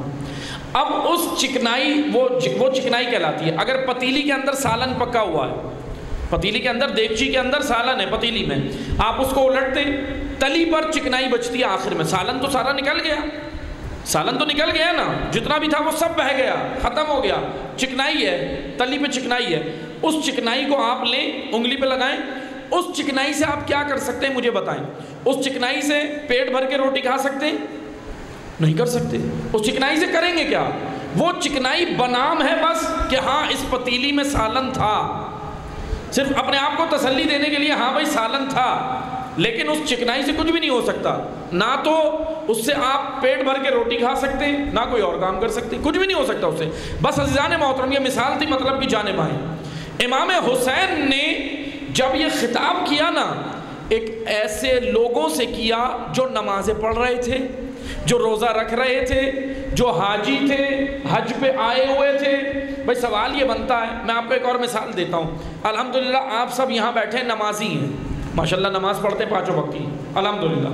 اب اس چکنائی وہ چکنائی کہلاتی ہے۔ اگر پتیلی کے اندر سالن پکا ہوا ہے، پتیلی کے اندر، دیگچی کے اندر سالن ہے پتیلی میں، آپ اس کو الٹ دیں، تلی پر چکنائی بچتی ہے، آخر میں سالن تو سارا نکل گیا، سالن تو نکل گیا نا، جتنا بھی تھا وہ سب بہہ گیا، ختم ہو گیا، چکنائی ہے، تلی پہ چکنائی ہے، اس چکنائی کو آپ لیں، انگلی پہ لگائیں، اس چکنائی سے آپ کیا کر سکتے ہیں مجھے بتائیں؟ اس چکنائی سے پیٹ بھر کے روٹی کھا سکتے ہیں؟ نہیں کر سکتے۔ اس چکنائی سے کریں گے کیا؟ وہ چکنائی بنام ہے بس کہ ہاں اس پتیلی میں سالن تھا، صرف اپنے آپ کو تسلی دینے کے لیے، ہاں بھائی سالن تھا، لیکن اس چکنائی سے کچھ بھی نہیں ہو سکتا. نہ تو اس سے آپ پیٹ بھر کے روٹی کھا سکتے ہیں، نہ کوئی اور کام کر سکتے ہیں، کچھ بھی نہیں ہو سکتا اس سے. بس عزیزان محترم یہ مثال تھی مطلب کی جانب آئیں. امام حسین نے جب یہ خطاب کیا نا، ایک ایسے لوگوں سے کیا جو نمازیں پڑھ رہے تھے، جو روزہ رکھ رہے تھے، جو حاجی تھے، حج پہ آئے ہوئے تھے. بھائی سوال یہ بنتا ہے، میں آپ کو ایک اور مثال دیتا ہوں. الحمدللہ آپ سب یہاں بیٹھے نمازی ہیں، ماشاءاللہ نماز پڑھتے پانچوں وقت کی، الحمدللہ.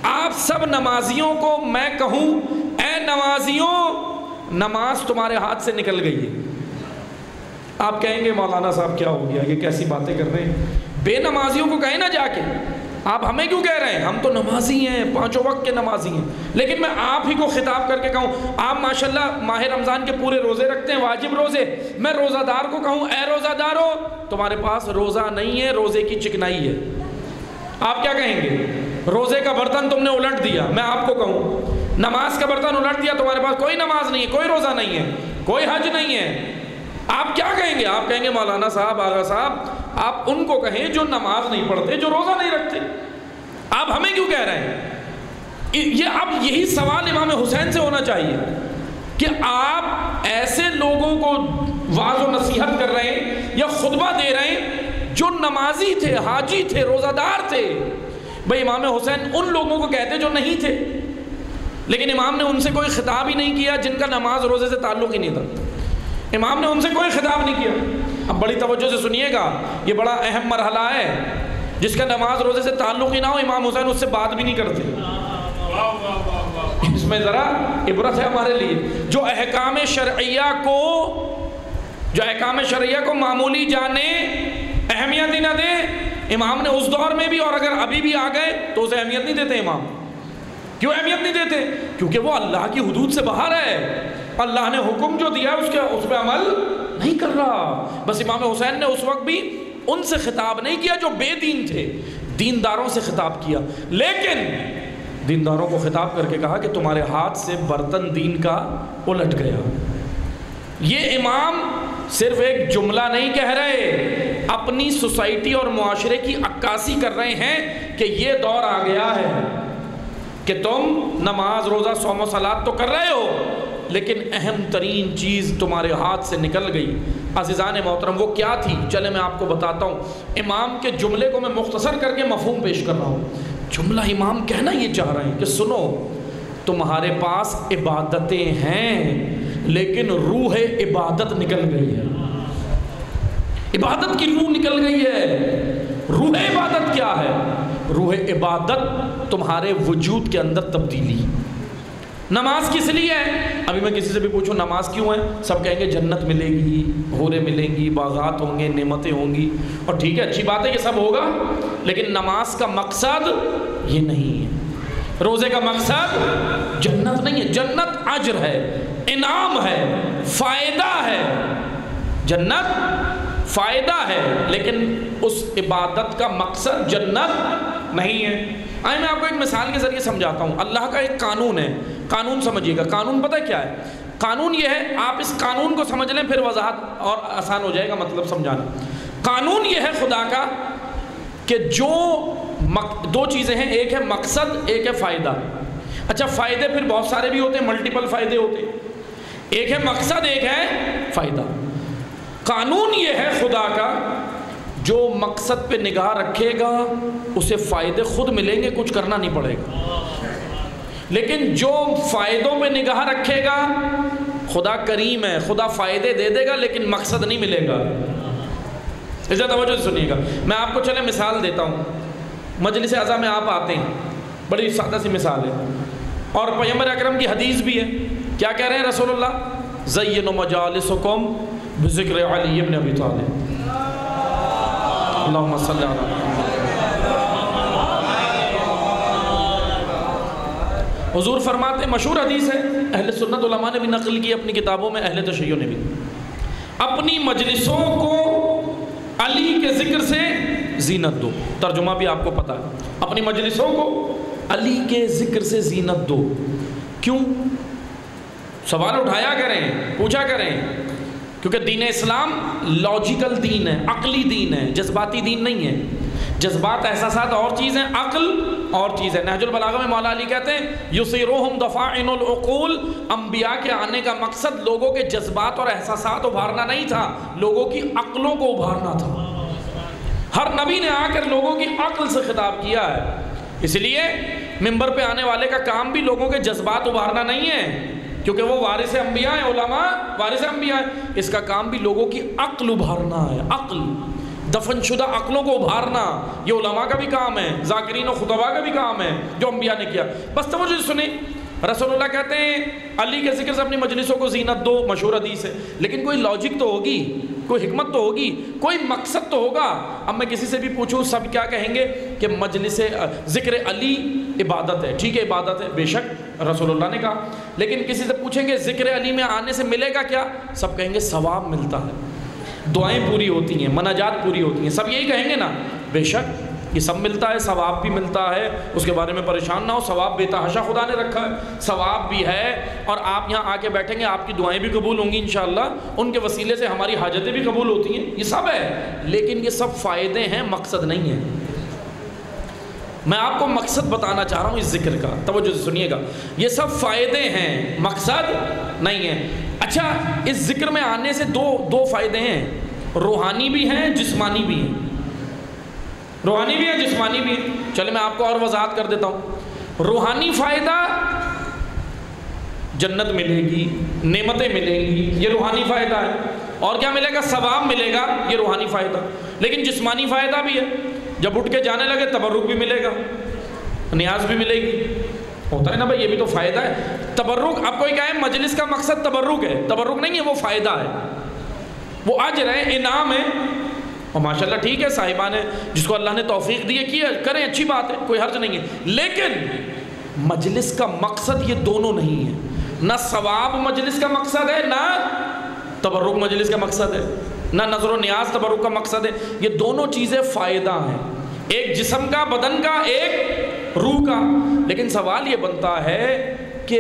آپ سب نمازیوں کو میں کہوں اے نمازیوں نماز تمہارے ہاتھ سے نکل گئی ہے، آپ کہیں گے مولانا صاحب کیا ہو گیا، یہ کیسی باتیں کر رہے ہیں. بے نمازیوں کو کہیں نا جا کے، آپ ہمیں کیوں کہہ رہے ہیں، ہم تو نمازی ہیں، پانچوں وقت کے نمازی ہیں. لیکن میں آپ ہی کو خطاب کر کے کہوں، آپ ماشاءاللہ ماہ رمضان کے پورے روزے رکھتے ہیں، واجب روزے. میں روزہ دار کو کہوں اے روزہ دارو تمہارے پاس روزہ نہیں ہے، روزے کی چکنائی ہے، آپ کیا کہیں گے؟ روزے کا برتن تم نے الٹ دیا. میں آپ کو کہوں نماز کا برتن الٹ دیا، تمہارے پاس کوئی نماز نہیں ہے، کوئی روزہ نہیں ہے، کوئی حج نہیں ہے. آپ کیا کہیں گے؟ آپ کہیں گے مولانا صاحب، آغا صاحب آپ ان کو کہیں جو نماز نہیں پڑھتے، جو روزہ نہیں رکھتے. آپ ہمیں کیوں کہہ رہے ہیں؟ یہ اب یہی سوال امام حسین سے ہونا چاہیے کہ آپ ایسے لوگوں کو واعظ و نصیحت کر رہے ہیں یا خطبہ دے رہے ہیں جو نمازی تھے، حاجی تھے، روزہ دار تھے. بھئی امام حسین ان لوگوں کو کہتے جو نہیں تھے، لیکن امام نے ان سے کوئی خطاب ہی نہیں کیا جن کا نماز روزے سے تعلق ہی نہیں تھا. امام نے ان سے کوئی خطاب نہیں کیا. اب بڑی توجہ سے سنیے گا، یہ بڑا اہم مرحلہ ہے. جس کا نماز روزے سے تعلق ہی نہ ہو، امام حسین اس سے بات بھی نہیں کرتے. اس میں ذرا عبرت ہے ہمارے لیے. جو احکام شرعیہ کو معمولی جانے، اہمیت ہی نہ دے. امام نے اس دور میں بھی، اور اگر ابھی بھی آ گئے تو اسے اہمیت نہیں دیتے. امام کیوں اہمیت نہیں دیتے؟ کیونکہ وہ اللہ کی حدود سے باہر ہے. اللہ نے حکم جو دیا اس پہ عمل نہیں کر رہا. بس امام حسین نے اس وقت بھی ان سے خطاب نہیں کیا جو بے دین تھے، دینداروں سے خطاب کیا. لیکن دینداروں کو خطاب کر کے کہا کہ تمہارے ہاتھ سے برتن دین کا الٹ گیا. یہ امام صرف ایک جملہ نہیں کہہ رہے، اپنی سوسائٹی اور معاشرے کی عکاسی کر رہے ہیں کہ یہ دور آ گیا ہے کہ تم نماز روزہ صوم و صلات تو کر رہے ہو، لیکن اہم ترین چیز تمہارے ہاتھ سے نکل گئی. عزیزان محترم وہ کیا تھی؟ چلے میں آپ کو بتاتا ہوں. امام کے جملے کو میں مختصر کر کے مفہوم پیش کر رہا ہوں. جملہ امام کہنا یہ چاہ رہے ہیں کہ سنو، تمہارے پاس عبادتیں ہیں لیکن روح عبادت نکل گئی ہے. عبادت کی روح نکل گئی ہے. روح عبادت کیا ہے؟ روح عبادت تمہارے وجود کے اندر تبدیلی. نماز کس لیے ہے؟ ابھی میں کسی سے بھی پوچھوں نماز کیوں ہے، سب کہیں گے جنت ملے گی، حوریں ملیں گی، باغات ہوں گے، نعمتیں ہوں گی. اور ٹھیک ہے، اچھی بات ہے، یہ سب ہوگا، لیکن نماز کا مقصد یہ نہیں ہے. روزے کا مقصد جنت نہیں ہے. جنت اجر ہے، انعام ہے، فائدہ ہے. جنت فائدہ ہے، لیکن اس عبادت کا مقصد جنت نہیں ہے. آئے میں آپ کو ایک مثال کے ذریعے سمجھاتا ہوں. اللہ کا ایک قانون ہے، قانون سمجھیے گا. قانون پتہ کیا ہے؟ قانون یہ ہے، آپ اس قانون کو سمجھ لیں پھر وضاحت اور آسان ہو جائے گا مطلب سمجھانا. قانون یہ ہے خدا کا کہ جو دو چیزیں ہیں، ایک ہے مقصد، ایک ہے فائدہ. اچھا فائدے پھر بہت سارے بھی ہوتے ہیں، ملٹیپل فائدے ہوتے ہیں. ایک ہے مقصد، ایک ہے فائدہ. قانون یہ ہے خدا کا، جو مقصد پہ نگاہ رکھے گا اسے فائدے خود ملیں گے، کچھ کرنا نہیں پڑے گا. لیکن جو فائدوں پہ نگاہ رکھے گا، خدا کریم ہے، خدا فائدے دے دے گا لیکن مقصد نہیں ملے گا. اسے توجہ سے سنیے گا. میں آپ کو چلے مثال دیتا ہوں. مجلس اعظم میں آپ آتے ہیں، بڑی سادہ سی مثال ہے، اور پیغمبر اکرم کی حدیث بھی ہے. کیا کہہ رہے ہیں رسول اللہ؟ زینوا مجالسکم بذکر علی ابن ابی طالب. اللہم صلی علی حضور فرماتے ہیں، مشہور حدیث ہے، اہل سنت علماء نے بھی نقل کی اپنی کتابوں میں، اہل تشیع نے بھی. اپنی مجلسوں کو علی کے ذکر سے زینت دو. ترجمہ بھی آپ کو پتہ ہے. اپنی مجلسوں کو علی کے ذکر سے زینت دو. کیوں؟ سوال اٹھایا کریں، پوچھا کریں. کیونکہ دین اسلام لاجیکل دین ہے، عقلی دین ہے، جذباتی دین نہیں ہے. جذبات احساسات اور چیز ہیں، عقل اور چیز ہے۔ نہج البلاغہ میں مولا علی کہتے ہیں یصیرہم دفاعن العقول، انبیاء کے آنے کا مقصد لوگوں کے جذبات اور احساسات ابھارنا نہیں تھا، لوگوں کی عقلوں کو ابھارنا تھا۔ ہر نبی نے آ کر لوگوں کی عقل سے خطاب کیا ہے، اس لیے منبر پہ آنے والے کا کام بھی لوگوں کے جذبات ابھارنا نہیں ہے، کیونکہ وہ وارث انبیاء ہیں، علماء وارث انبیاء ہیں۔ اس کا کام بھی لوگوں کی عقل ابھارنا ہے، عقل، دفن شدہ عقلوں کو ابھارنا، یہ علماء کا بھی کام ہے، ذاکرین و خطباء کا بھی کام ہے جو انبیاء نے کیا۔ بس توجہ سے سنیں، رسول اللہ کہتے ہیں علی کے ذکر سے اپنی مجلسوں کو زینت دو، مشہور حدیث ہے، لیکن کوئی لاجک تو ہوگی، کوئی حکمت تو ہوگی، کوئی مقصد تو ہوگا۔ اب میں کسی سے بھی پوچھوں سب کیا کہیں گے کہ مجلس ذکر علی عبادت ہے، ٹھیک ہے عبادت ہے، بے شک رسول اللہ نے کہا، لیکن کسی سے پوچھیں گے ذکر علی میں آنے سے ملے گا کیا، سب کہیں گے ثواب ملتا ہے، دعائیں پوری ہوتی ہیں، مناجات پوری ہوتی ہیں، سب یہی کہیں گے نا، بے شک یہ سب ملتا ہے، ثواب بھی ملتا ہے، اس کے بارے میں پریشان نہ ہو، ثواب بے تحاشا خدا نے رکھا ہے، ثواب بھی ہے، اور آپ یہاں آ کے بیٹھیں گے آپ کی دعائیں بھی قبول ہوں گی انشاءاللہ، ان کے وسیلے سے ہماری حاجتیں بھی قبول ہوتی ہیں، یہ سب ہے، لیکن یہ سب فائدے ہیں، مقصد نہیں ہے۔ میں آپ کو مقصد بتانا چاہ رہا ہوں اس ذکر کا، توجہ سے سنیے گا، یہ سب فائدے ہیں، مقصد نہیں ہے۔ اچھا، اس ذکر میں آنے سے دو فائدے ہیں، روحانی بھی ہیں، جسمانی بھی ہیں، روحانی بھی ہے جسمانی بھی ہے۔ چلے میں آپ کو اور وضاحت کر دیتا ہوں۔ روحانی فائدہ جنت ملے گی، نعمتیں ملیں گی، یہ روحانی فائدہ ہے، اور کیا ملے گا، ثواب ملے گا، یہ روحانی فائدہ۔ لیکن جسمانی فائدہ بھی ہے، جب اٹھ کے جانے لگے تبرک بھی ملے گا، نیاز بھی ملے گی، ہوتا ہے نا بھائی، یہ بھی تو فائدہ ہے۔ تبرک، اب کوئی کہے مجلس کا مقصد تبرک ہے، تبرک نہیں ہے، وہ فائدہ ہے، وہ اجر ہے، انعام ہے، اور ماشاءاللہ ٹھیک ہے، صاحبان ہے جس کو اللہ نے توفیق دی ہے کیا کریں، اچھی بات ہے، کوئی حرج نہیں ہے، لیکن مجلس کا مقصد یہ دونوں نہیں ہے، نہ ثواب مجلس کا مقصد ہے، نہ تبرک مجلس کا مقصد ہے، نہ نظر و نیاز تبرک کا مقصد ہے، یہ دونوں چیزیں فائدہ ہیں، ایک جسم کا، بدن کا، ایک روح کا۔ لیکن سوال یہ بنتا ہے کہ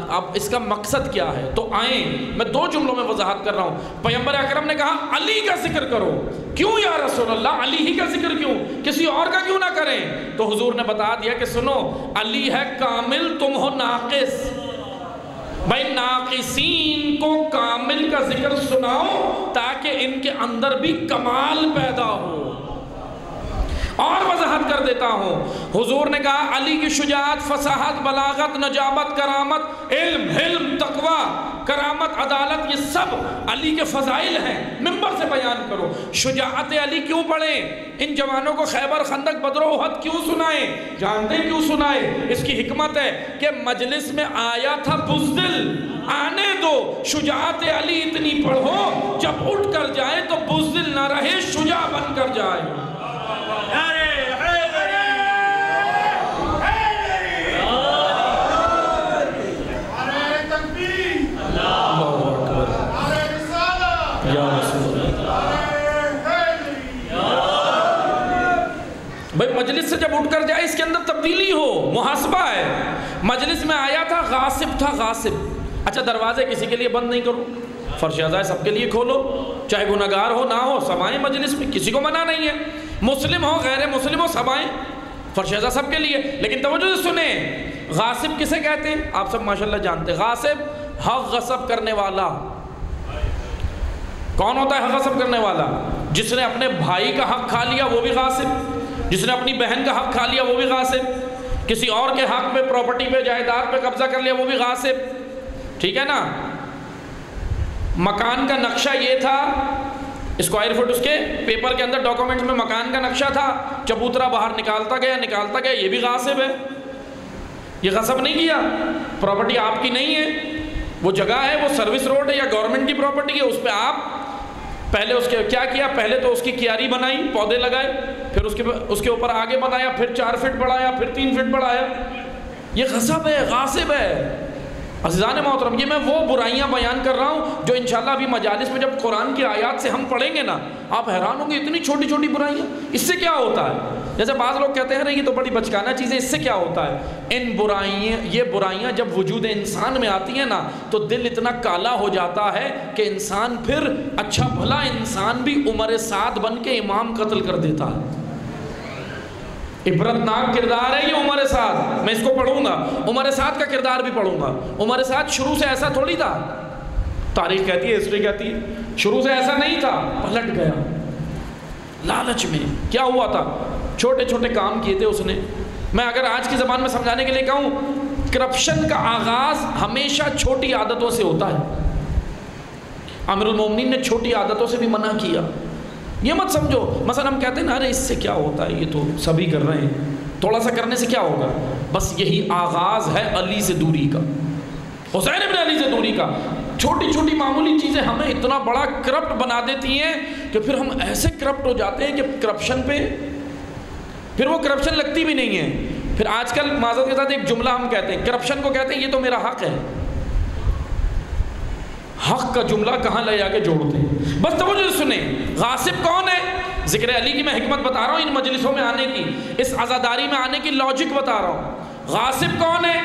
اب اس کا مقصد کیا ہے؟ تو آئیں میں 2 جملوں میں وضاحت کر رہا ہوں۔ پیغمبر اکرم نے کہا علی کا ذکر کرو، کیوں یا رسول اللہ، علی ہی کا ذکر کیوں، کسی اور کا کیوں نہ کریں؟ تو حضور نے بتا دیا کہ سنو، علی ہے کامل، تم ہو ناقص، بھائی ناقصین کو کامل کا ذکر سناؤ تاکہ ان کے اندر بھی کمال پیدا ہو۔ اور وضاحت کر دیتا ہوں، حضور نے کہا علی کی شجاعت، فصاحت، بلاغت، نجابت، کرامت، علم، حلم، تقوی، کرامت، عدالت، یہ سب علی کے فضائل ہیں، منبر سے بیان کرو۔ شجاعت علی کیوں پڑھیں؟ ان جوانوں کو خیبر، خندق، بدر و احد کیوں سنائیں؟ جانتے کیوں سنائیں؟ اس کی حکمت ہے کہ مجلس میں آیا تھا بزدل، آنے دو، شجاعت علی اتنی پڑھو جب اٹھ کر جائے تو بزدل نہ رہے، شجاع بن کر جائے۔ بھائی مجلس سے جب اٹھ کر جائے اس کے اندر تبدیلی ہو، محاسبہ ہے۔ مجلس میں آیا تھا، غاصب تھا، غاصب۔ اچھا دروازے کسی کے لیے بند نہیں کرو، فرش عزائے سب کے لیے کھولو، چاہے گناہگار ہو نہ ہو، سب آئیں مجلس میں، کسی کو منع نہیں ہے، مسلم ہو غیر مسلم ہو سب آئیں، فرش عزا سب کے لیے۔ لیکن توجہ سے سنیں، غاصب کسے کہتے ہیں؟ آپ سب ماشاءاللہ جانتے ہیں، غاصب حق غصب کرنے والا۔ کون ہوتا ہے حق غصب کرنے والا؟ جس نے اپنے بھائی کا حق کھا لیا وہ بھی غاصب، جس نے اپنی بہن کا حق کھا لیا وہ بھی غاصب، کسی اور کے حق پہ، پراپرٹی پہ، جائیداد پہ قبضہ کر لیا وہ بھی غاصب، ٹھیک ہے نا۔ مکان کا نقشہ یہ تھا، اسکوائر فٹ اس کے پیپر کے اندر ڈاکومنٹس میں مکان کا نقشہ تھا، چبوترا باہر نکالتا گیا، یہ بھی غاصب ہے، یہ غصب نہیں کیا، پراپرٹی آپ کی نہیں ہے، وہ جگہ ہے، وہ سروس روڈ ہے یا گورنمنٹ کی پراپرٹی ہے، اس پہ آپ پہلے اس کے کیا کیا، پہلے تو اس کی کیاری بنائی، پودے لگائے، پھر اس کے اوپر آگے بنایا، پھر 4 فٹ بڑھایا، پھر 3 فٹ بڑھایا، یہ غصب ہے، غاصب ہے۔ عزیزان محترم، یہ میں وہ برائیاں بیان کر رہا ہوں جو انشاءاللہ ابھی مجالس میں جب قرآن کی آیات سے ہم پڑھیں گے نا، آپ حیران ہوں گے، اتنی چھوٹی چھوٹی برائیاں، اس سے کیا ہوتا ہے؟ جیسے بعض لوگ کہتے ہیں یہ تو بڑی بچکانہ چیزیں، اس سے کیا ہوتا ہے؟ یہ برائیاں جب وجود انسان میں آتی ہیں نا تو دل اتنا کالا ہو جاتا ہے کہ انسان پھر اچھا بھلا انسان بھی عمر سعد بن کے امام قتل کر دیتا ہے۔ عبرتناک کردار ہے یہ عمر سعد. میں اس کو پڑھوں گا، عمر سعد کا کردار بھی پڑھوں گا. عمر سعد شروع سے ایسا تھوڑی تھا، تاریخ کہتی ہے، ہسٹری کہتی ہے شروع سے ایسا نہیں تھا، پلٹ گیا لالچ میں. کیا ہوا تھا؟ چھوٹے چھوٹے کام کیے تھے اس نے. میں اگر آج کی زبان میں سمجھانے کے لیے کہوں، کرپشن کا آغاز ہمیشہ چھوٹی عادتوں سے ہوتا ہے. امیر المومنین نے چھوٹی عادتوں سے بھی منع کیا. یہ مت سمجھو مثلا ہم کہتے ہیں نا ارے اس سے کیا ہوتا ہے، یہ تو سبھی کر رہے ہیں، تھوڑا سا کرنے سے کیا ہوگا. بس یہی آغاز ہے علی سے دوری کا، حسین ابن علی سے دوری کا. چھوٹی چھوٹی معمولی چیزیں ہمیں اتنا بڑا کرپٹ بنا دیتی ہیں کہ پھر ہم ایسے کرپٹ ہو جاتے ہیں کہ کرپشن پہ پھر وہ کرپشن لگتی بھی نہیں ہے. پھر آج کل معذرت کے ساتھ ایک جملہ ہم کہتے ہیں، کرپشن کو کہتے ہیں یہ تو میرا حق ہے. حق کا جملہ کہاں لے جا کے جوڑتے ہیں. بس توجہ سے سنیں، غاصب کون ہے؟ ذکر علی کی میں حکمت بتا رہا ہوں، ان مجلسوں میں آنے کی، اس عزاداری میں آنے کی لاجک بتا رہا ہوں. غاصب کون ہے؟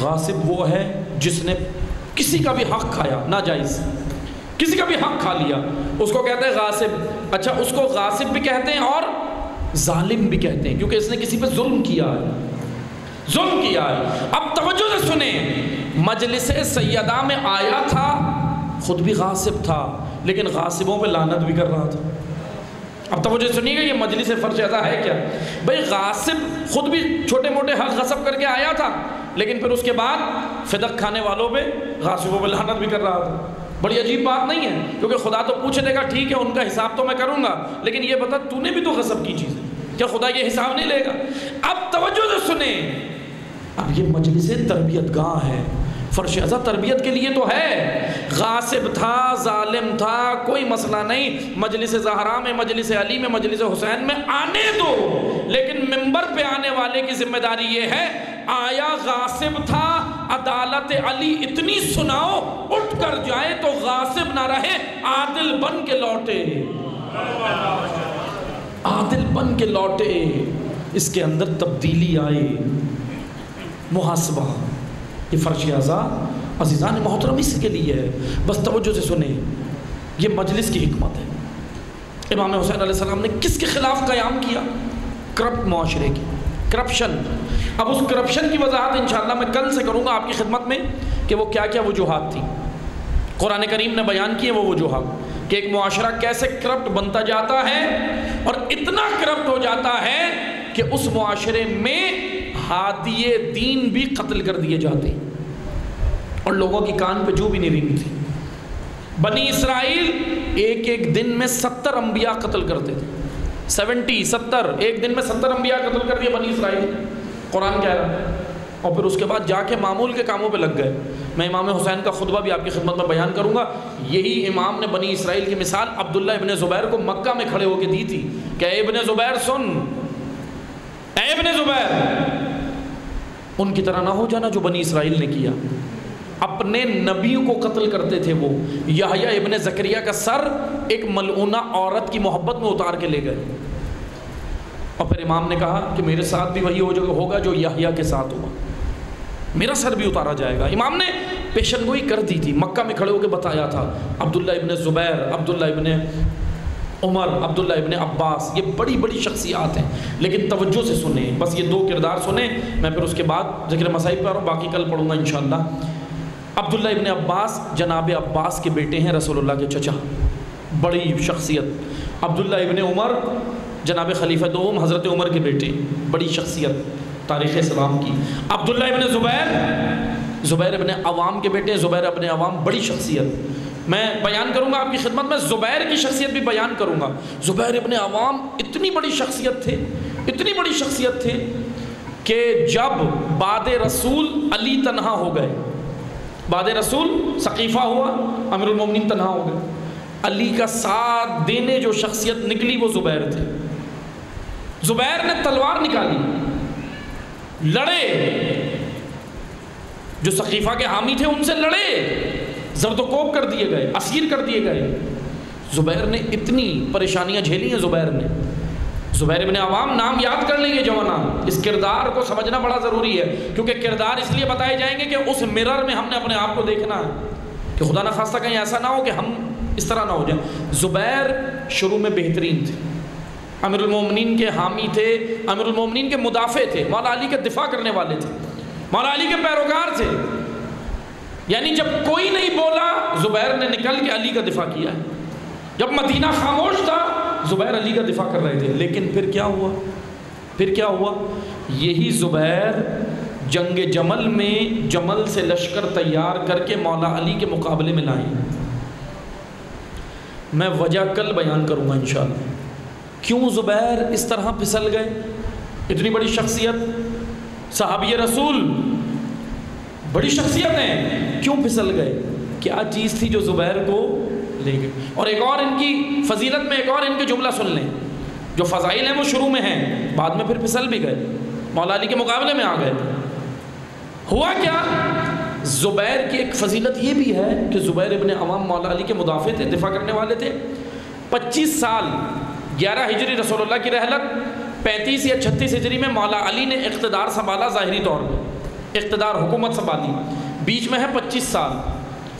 غاصب وہ ہے جس نے کسی کا بھی حق کھایا ناجائز، کسی کا بھی حق کھا لیا، اس کو کہتے ہیں غاصب. اچھا، اس کو غاصب بھی کہتے ہیں اور ظالم بھی کہتے ہیں، کیونکہ اس نے کسی پہ ظلم کیا ہے، ظلم کیا ہے. اب توجہ سے سنیں، مجلس سیدہ میں آیا تھا، خود بھی غاصب تھا، لیکن غاصبوں پہ لعنت بھی کر رہا تھا. اب توجہ سنیے گا، یہ مجلس فرش ایسا ہے کیا؟ بھئی غاصب خود بھی چھوٹے موٹے حق غصب کر کے آیا تھا، لیکن پھر اس کے بعد فدق کھانے والوں پہ، غاصبوں پہ لعنت بھی کر رہا تھا. بڑی عجیب بات نہیں ہے؟ کیونکہ خدا تو پوچھ لے گا، ٹھیک ہے ان کا حساب تو میں کروں گا، لیکن یہ بتا تو نے بھی تو غصب کی چیز ہے، کیا خدا یہ حساب نہیں لے گا؟ اب توجہ سے سنیں، اب یہ مجلس تربیت گاہ ہے، فرش ازا تربیت کے لیے تو ہے. غاصب تھا، ظالم تھا، کوئی مسئلہ نہیں، مجلس زہرا میں، مجلس علی میں، مجلس حسین میں آنے دو، لیکن منبر پہ آنے والے کی ذمہ داری یہ ہے، آیا غاصب تھا، عدالت علی اتنی سناؤ، اٹھ کر جائے تو غاصب نہ رہے، عادل بن کے لوٹے، عادل بن کے لوٹے. اس کے اندر تبدیلی آئی، محاسبہ. یہ فرش اعضا عزیزان محترم اس کے لیے ہے. بس توجہ سے سنیں، یہ مجلس کی حکمت ہے. امام حسین علیہ السلام نے کس کے خلاف قیام کیا؟ کرپٹ معاشرے کی، کرپشن. اب اس کرپشن کی وضاحت انشاءاللہ میں کل سے کروں گا آپ کی خدمت میں کہ وہ کیا کیا وجوہات تھیں. قرآن کریم نے بیان کیے وہ وجوہات کہ ایک معاشرہ کیسے کرپٹ بنتا جاتا ہے اور اتنا کرپٹ ہو جاتا ہے کہ اس معاشرے میں ہادی دین بھی قتل کر دیے جاتے اور لوگوں کی کان پہ جو بھی نہیں رینگتی. بنی اسرائیل ایک ایک دن میں 70 انبیاء قتل کرتے تھے. 70 ایک دن میں 70 انبیاء قتل کر دیے بنی اسرائیل، قرآن کہہ رہا ہے. اور پھر اس کے بعد جا کے معمول کے کاموں پہ لگ گئے. میں امام حسین کا خطبہ بھی آپ کی خدمت میں بیان کروں گا. یہی امام نے بنی اسرائیل کی مثال عبداللہ ابن زبیر کو مکہ میں کھڑے ہو کے دی تھی کہ اے ابن زبیر سن، اے ابن زبیر، ان کی طرح نہ ہو جانا جو بنی اسرائیل نے کیا. اپنے نبیوں کو قتل کرتے تھے. وہ یحییٰ ابن زکریا کا سر ایک ملعونہ عورت کی محبت میں اتار کے لے گئے. اور پھر امام نے کہا کہ میرے ساتھ بھی وہی ہوگا جو یحییٰ کے ساتھ ہوا، میرا سر بھی اتارا جائے گا. امام نے پیشن گوئی کر دی تھی، مکہ میں کھڑے ہو کے بتایا تھا. عبداللہ ابن زبیر، عبداللہ ابن عمر، عبداللہ ابن عباس، یہ بڑی بڑی شخصیات ہیں. لیکن توجہ سے سنیں، بس یہ 2 کردار سنیں. میں پھر اس کے بعد ذکر مصائب پہ آ رہا ہوں، باقی کل پڑھوں گا انشاءاللہ. عبداللہ ابن عباس جناب عباس کے بیٹے ہیں، رسول اللہ کے چچا، بڑی شخصیت. عبداللہ ابن عمر جناب خلیفہ دوم حضرت عمر کے بیٹے، بڑی شخصیت تاریخ اسلام کی. عبداللہ ابن زبیر ابن عوام کے بیٹے، زبیر ابن عوام، بڑی شخصیت. میں بیان کروں گا آپ کی خدمت میں، زبیر کی شخصیت بھی بیان کروں گا. زبیر ابن عوام اتنی بڑی شخصیت تھے، اتنی بڑی شخصیت تھے کہ جب بعد رسول علی تنہا ہو گئے، بعد رسول ثقیفہ ہوا، امیر المومنین تنہا ہو گئے، علی کا ساتھ دینے جو شخصیت نکلی وہ زبیر تھے. زبیر نے تلوار نکالی، لڑے، جو ثقیفہ کے حامی تھے ان سے لڑے، زرد و کوب کر دیے گئے، اسیر کر دیے گئے. زبیر نے اتنی پریشانیاں جھیلی ہیں. زبیر ابن عوام، نام یاد کر لیں گے جوانان، اس کردار کو سمجھنا بڑا ضروری ہے، کیونکہ کردار اس لیے بتائے جائیں گے کہ اس مرر میں ہم نے اپنے آپ کو دیکھنا ہے کہ خدا نخواستہ کہیں ایسا نہ ہو کہ ہم اس طرح نہ ہو جائیں. زبیر شروع میں بہترین تھے، امیر المومنین کے حامی تھے، امیر المومنین کے مدافع تھے، مولا علی کے دفاع کرنے والے تھے، مولا علی کے پیروکار تھے. یعنی جب کوئی نہیں بولا زبیر نے نکل کے علی کا دفاع کیا ہے. جب مدینہ خاموش تھا زبیر علی کا دفاع کر رہے تھے. لیکن پھر کیا ہوا؟ یہی زبیر جنگ جمل میں جمل سے لشکر تیار کر کے مولا علی کے مقابلے میں لائے. میں وجہ کل بیان کروں گا انشاءاللہ کیوں زبیر اس طرح پھسل گئے. اتنی بڑی شخصیت، صحابی رسول، بڑی شخصیت ہیں، کیوں پھسل گئے؟ کیا چیز تھی جو زبیر کو لے گئے؟ اور ایک اور ان کی فضیلت میں ایک اور ان کے جملہ سن لیں. جو فضائل ہیں وہ شروع میں ہیں، بعد میں پھر پھسل بھی گئے، مولا علی کے مقابلے میں آ گئے. ہوا کیا؟ زبیر کی ایک فضیلت یہ بھی ہے کہ زبیر ابن عوام مولا علی کے مدافع تھے، دفاع کرنے والے تھے. 25 سال 11 ہجری رسول اللہ کی رحلت، 35 یا 36 ہجری میں مولا علی نے اقتدار سنبھالا. ظاہری طور پہ اقتدار، حکومت سنبھالی. بیچ میں ہے 25 سال،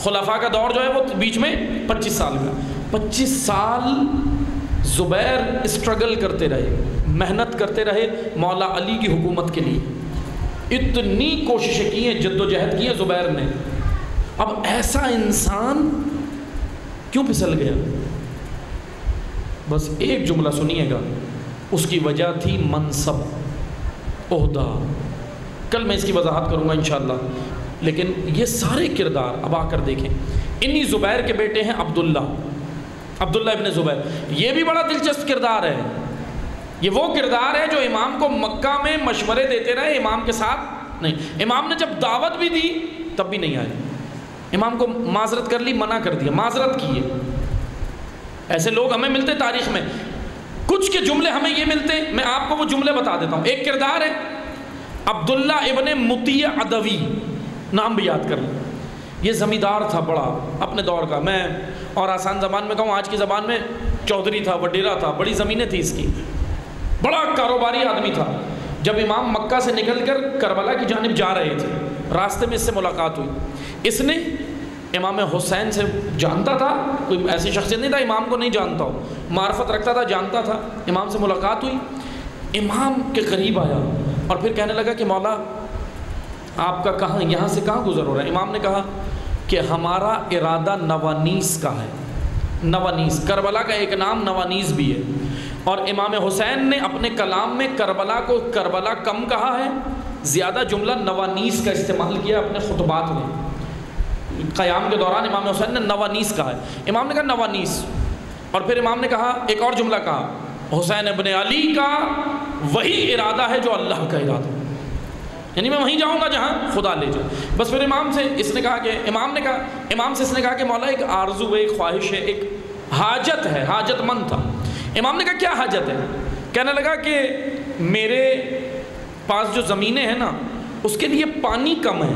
خلفاء کا دور جو ہے وہ بیچ میں 25 سال کا. 25 سال زبیر اسٹرگل کرتے رہے، محنت کرتے رہے مولا علی کی حکومت کے لیے. اتنی کوششیں کی ہیں، جد و جہد کی ہے زبیر نے. اب ایسا انسان کیوں پھسل گیا؟ بس ایک جملہ سنیے گا، اس کی وجہ تھی منصب، عہدہ. کل میں اس کی وضاحت کروں گا انشاءاللہ. لیکن یہ سارے کردار اب آ کر دیکھیں. انہی زبیر کے بیٹے ہیں عبداللہ ابن زبیر. یہ بھی بڑا دلچسپ کردار ہے. یہ وہ کردار ہے جو امام کو مکہ میں مشورے دیتے رہے، امام کے ساتھ نہیں. امام نے جب دعوت بھی دی تب بھی نہیں آئے. امام کو معذرت کر لی، منع کر دیا، معذرت کی ہے. ایسے لوگ ہمیں ملتے تاریخ میں، کچھ کے جملے ہمیں یہ ملتے. میں آپ کو وہ جملے بتا دیتا ہوں. ایک کردار ہے عبداللہ ابن مطیع عدوی، نام بھی یاد کر لیں. یہ زمیندار تھا بڑا اپنے دور کا. میں اور آسان زبان میں کہوں، آج کی زبان میں چودھری تھا، وڈیرا تھا، بڑی زمینیں تھی اس کی، بڑا کاروباری آدمی تھا. جب امام مکہ سے نکل کر کربلا کی جانب جا رہے تھے، راستے میں اس سے ملاقات ہوئی. اس نے امام حسین سے جانتا تھا، کوئی ایسی شخصیت نہیں تھا امام کو نہیں جانتا ہو، معرفت رکھتا تھا، جانتا تھا. امام سے ملاقات ہوئی، امام کے قریب آیا اور پھر کہنے لگا کہ مولا آپ کا کہاں، یہاں سے کہاں گزر ہو رہا ہے؟ امام نے کہا کہ ہمارا ارادہ نوانیس کا ہے. نوانیس کربلا کا ایک نام نوانیس بھی ہے. اور امام حسین نے اپنے کلام میں کربلا کو کربلا کم کہا ہے، زیادہ جملہ نوانیس کا استعمال کیا اپنے خطبات میں. قیام کے دوران امام حسین نے نوانیس کہا ہے. امام نے کہا نوانیس. اور پھر امام نے کہا ایک اور جملہ کہا، حسین ابن علی کا وہی ارادہ ہے جو اللہ کا ارادہ ہے، یعنی میں وہیں جاؤں گا جہاں خدا لے جائے. بس پھر امام سے اس نے کہا کہ امام سے اس نے کہا کہ مولا ایک آرزو ہے، ایک خواہش ہے، ایک حاجت ہے، حاجت مند تھا. امام نے کہا کیا حاجت ہے؟ کہنے لگا کہ میرے پاس جو زمینیں ہیں نا اس کے لیے پانی کم ہے.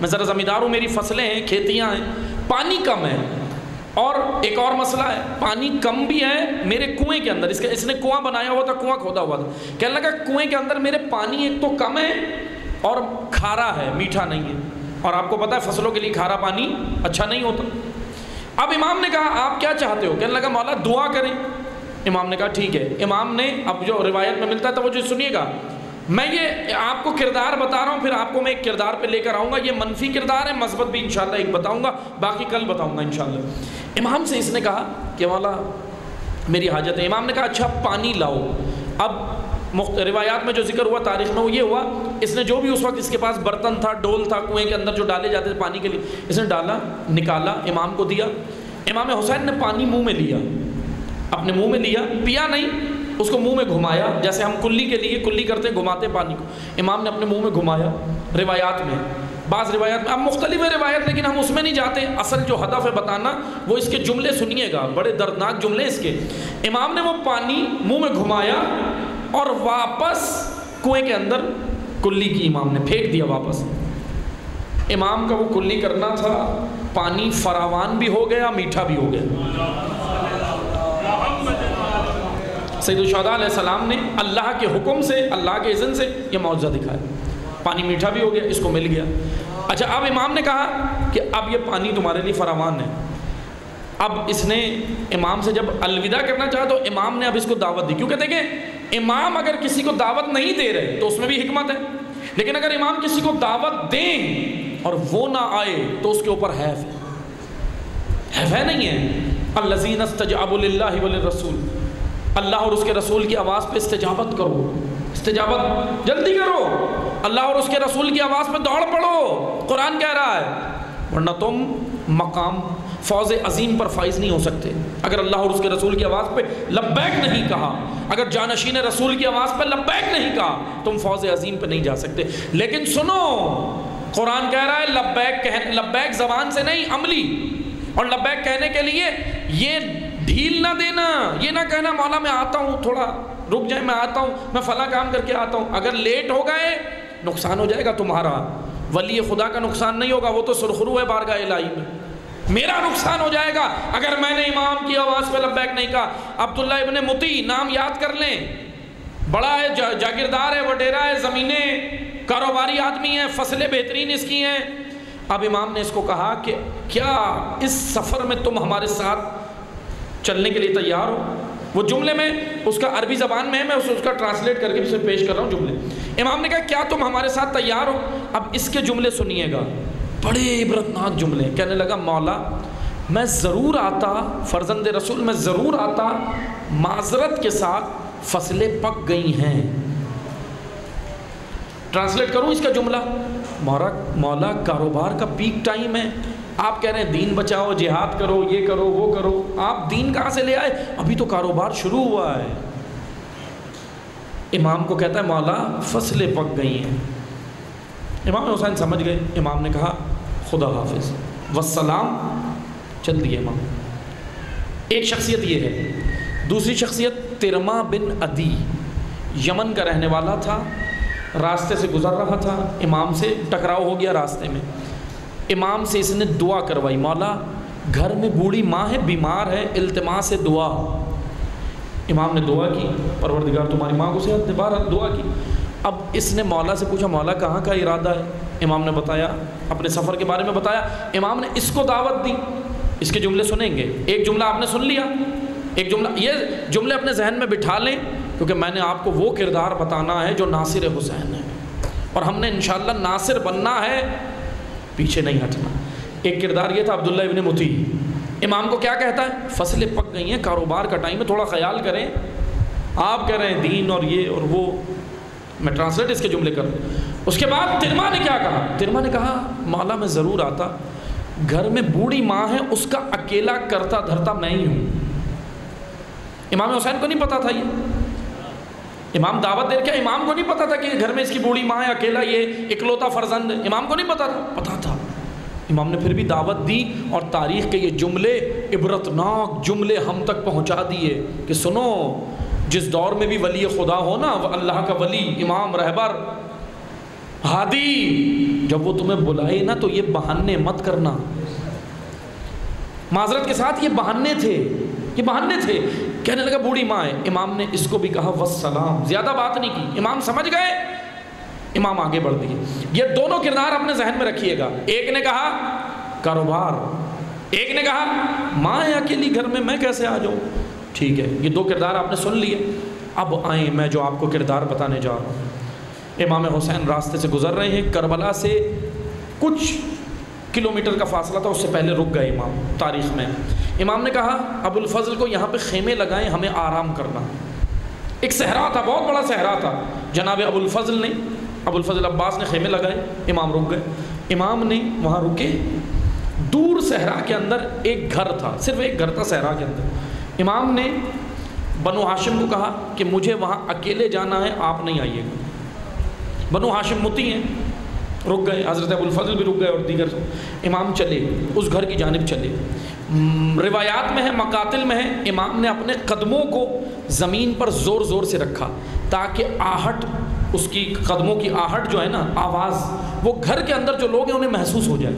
میں ذرا زمیندار ہوں، میری فصلیں ہیں، کھیتیاں ہیں، پانی کم ہے. اور ایک اور مسئلہ ہے، پانی کم بھی ہے میرے کنویں کے اندر. اس نے کنواں بنایا ہوا تھا، کنواں کھودا ہوا تھا. کہنے لگا کنویں کے اندر میرے پانی ایک تو کم ہے اور کھارا ہے، میٹھا نہیں ہے. اور آپ کو پتہ ہے فصلوں کے لیے کھارا پانی اچھا نہیں ہوتا. اب امام نے کہا آپ کیا چاہتے ہو؟ کہنے لگا مولا دعا کریں. امام نے کہا ٹھیک ہے. امام نے اب جو روایت میں ملتا ہے تو وہ جو سنیے گا، میں یہ آپ کو کردار بتا رہا ہوں، پھر آپ کو میں ایک کردار پہ لے کر آؤں گا. یہ منفی کردار ہے، مثبت بھی انشاءاللہ ایک بتاؤں گا، باقی کل بتاؤں گا انشاءاللہ. امام سے اس نے کہا کہ مولا میری حاجت ہے. امام نے کہا اچھا پانی لاؤ. اب روایات میں جو ذکر ہوا تاریخ میں وہ یہ ہوا، اس نے جو بھی اس وقت اس کے پاس برتن تھا، ڈول تھا کنویں کے اندر جو ڈالے جاتے تھے پانی کے لیے، اس نے ڈالا، نکالا، امام کو دیا. امام حسین نے پانی منہ میں لیا، اپنے منہ میں لیا، پیا نہیں، اس کو منہ میں گھمایا جیسے ہم کلی کے لیے کلی کرتے گھماتے پانی کو. امام نے اپنے منہ میں گھمایا. روایات میں بعض روایات میں اب مختلف ہے روایت، لیکن ہم اس میں نہیں جاتے. اصل جو ہدف ہے بتانا وہ اس کے جملے سنیے گا، بڑے دردناک جملے اس کے. امام نے وہ پانی منہ میں گھمایا اور واپس کنویں کے اندر کلی کی امام نے پھینک دیا واپس. امام کا وہ کلی کرنا تھا، پانی فراوان بھی ہو گیا، میٹھا بھی ہو گیا. سید الشہداء علیہ السلام نے اللہ کے حکم سے، اللہ کے اذن سے یہ معجزہ دکھایا. پانی میٹھا بھی ہو گیا، اس کو مل گیا. اچھا اب امام نے کہا کہ اب یہ پانی تمہارے لیے فراوان ہے. اب اس نے امام سے جب الوداع کرنا چاہا تو امام نے اب اس کو دعوت دی، کیونکہ دیکھیں امام اگر کسی کو دعوت نہیں دے رہے تو اس میں بھی حکمت ہے، لیکن اگر امام کسی کو دعوت دیں اور وہ نہ آئے تو اس کے اوپر حیف ہے نہیں ہے۔ الذین استجابوا للہ وللرسول، اللہ اور اس کے رسول کی آواز پہ استجابت کرو، استجابت جلدی کرو، اللہ اور اس کے رسول کی آواز پہ دوڑ پڑو، قرآن کہہ رہا ہے، ورنہ تم مقام فوز عظیم پر فائز نہیں ہو سکتے۔ اگر اللہ اور اس کے رسول کی آواز پہ لبیک نہیں کہا، اگر جانشین رسول کی آواز پہ لبیک نہیں کہا، تم فوز عظیم پہ نہیں جا سکتے۔ لیکن سنو، قرآن کہہ رہا ہے لبیک زبان سے نہیں، عملی، اور لبیک کہنے کے لیے یہ ڈھیل نہ دینا، یہ نہ کہنا مولا میں آتا ہوں، تھوڑا رک جائے، میں آتا ہوں، میں فلاں کام کر کے آتا ہوں۔ اگر لیٹ ہو گئے نقصان ہو جائے گا تمہارا، ولی خدا کا نقصان نہیں ہوگا، وہ تو سرخرو ہے بارگاہ الہی میں، میرا نقصان ہو جائے گا اگر میں نے امام کی آواز پہ لبیک نہیں کہا۔ عبداللہ ابن مطیع، نام یاد کر لیں، بڑا ہے، جاگیردار ہے، وڈیرا ہے، زمینیں، کاروباری آدمی ہے، فصلیں بہترین اس کی ہیں۔ اب امام نے اس کو کہا کہ کیا اس سفر میں تم ہمارے ساتھ چلنے کے لیے تیار ہو؟ وہ جملے میں اس کا عربی زبان میں ہے، میں اس کا ٹرانسلیٹ کر کے اسے پیش کر رہا ہوں جملے۔ امام نے کہا کیا تم ہمارے ساتھ تیار ہو؟ اب اس کے جملے سنیے گا، بڑے عبرتناک جملے۔ کہنے لگا مولا میں ضرور آتا، فرزند رسول میں ضرور آتا، معذرت کے ساتھ فصلیں پک گئی ہیں۔ ٹرانسلیٹ کروں اس کا جملہ، مولا کاروبار کا پیک ٹائم ہے، آپ کہہ رہے ہیں دین بچاؤ، جہاد کرو، یہ کرو، وہ کرو، آپ دین کہاں سے لے آئے؟ ابھی تو کاروبار شروع ہوا ہے۔ امام کو کہتا ہے مولا فصلیں پک گئی ہیں۔ امام حسین سمجھ گئے، امام نے کہا خدا حافظ والسلام، چل دیے امام۔ ایک شخصیت یہ ہے۔ دوسری شخصیت ترما بن عدی، یمن کا رہنے والا تھا، راستے سے گزر رہا تھا، امام سے ٹکراؤ ہو گیا راستے میں، امام سے اس نے دعا کروائی، مولا گھر میں بوڑھی ماں ہے، بیمار ہے، التماس دعا۔ امام نے دعا کی، پروردگار تمہاری ماں کو صحت دے، دعا کی۔ اب اس نے مولا سے پوچھا مولا کہاں کا ارادہ ہے؟ امام نے بتایا، اپنے سفر کے بارے میں بتایا۔ امام نے اس کو دعوت دی، اس کے جملے سنیں گے، ایک جملہ آپ نے سن لیا، ایک جملہ، یہ جملے اپنے ذہن میں بٹھا لیں، کیونکہ میں نے آپ کو وہ کردار بتانا ہے جو ناصر حسین ہے، اور ہم نے انشاءاللہ ناصر بننا ہے، پیچھے نہیں ہٹنا۔ ایک کردار یہ تھا عبداللہ ابن مطیع۔ امام کو کیا کہتا ہے؟ فصلیں پک گئی ہیں، کاروبار کا ٹائم ہے، تھوڑا خیال کریں، آپ کہہ رہے ہیں دین اور یہ اور وہ، میں ٹرانسلیٹ اس کے جملے کر دوں۔ اس کے بعد ترما نے کیا کہا؟ ترما نے کہا مولا میں ضرور آتا، گھر میں بوڑھی ماں ہے، اس کا اکیلا کرتا دھرتا میں ہی ہوں۔ امام حسین کو نہیں پتا تھا یہ، امام دعوت دے کے امام کو نہیں پتا تھا کہ گھر میں اس کی بوڑھی ماں ہے، اکیلا یہ اکلوتا فرزند ہے، امام کو نہیں پتا تھا، پتا تھا۔ امام نے پھر بھی دعوت دی، اور تاریخ کے یہ جملے، عبرتناک جملے ہم تک پہنچا دیے کہ سنو، جس دور میں بھی ولی خدا ہو نا، اللہ کا ولی، امام، رہبر، ہادی، جب وہ تمہیں بلائے نا تو یہ بہانے مت کرنا۔ معذرت کے ساتھ یہ بہانے تھے، یہ بہانے تھے۔ کہنے لگا بوڑھی ماں ہے، امام نے اس کو بھی کہا والسلام، زیادہ بات نہیں کی، امام سمجھ گئے، امام آگے بڑھ دیے۔ یہ دونوں کردار اپنے ذہن میں رکھیے گا، ایک نے کہا کاروبار، ایک نے کہا ماں ہے اکیلی گھر میں کیسے آ جاؤں۔ ٹھیک ہے، یہ دو کردار آپ نے سن لیے، اب آئیں میں جو آپ کو کردار بتانے جا رہا ہوں۔ امام حسین راستے سے گزر رہے ہیں، کربلا سے کچھ کلومیٹر کا فاصلہ تھا، اس سے پہلے رک گئے امام۔ تاریخ میں امام نے کہا ابو الفضل کو یہاں پہ خیمے لگائیں، ہمیں آرام کرنا۔ ایک صحرا تھا، بہت بڑا صحرا تھا، جناب ابو الفضل عباس نے خیمے لگائے، امام رک گئے۔ امام نے وہاں رکے، دور صحرا کے اندر ایک گھر تھا، صرف ایک گھر تھا صحرا کے اندر۔ امام نے بنو ہاشم کو کہا کہ مجھے وہاں اکیلے جانا ہے، آپ نہیں آئیے گا۔ بنو ہاشم متی ہیں، رک گئے، حضرت ابو الفضل بھی رک گئے اور دیگر۔ امام چلے، اس گھر کی جانب چلے۔ روایات میں ہے، مقاتل میں ہے، امام نے اپنے قدموں کو زمین پر زور زور سے رکھا تاکہ آہٹ، اس کی قدموں کی آہٹ جو ہے نا، آواز، وہ گھر کے اندر جو لوگ ہیں انہیں محسوس ہو جائے۔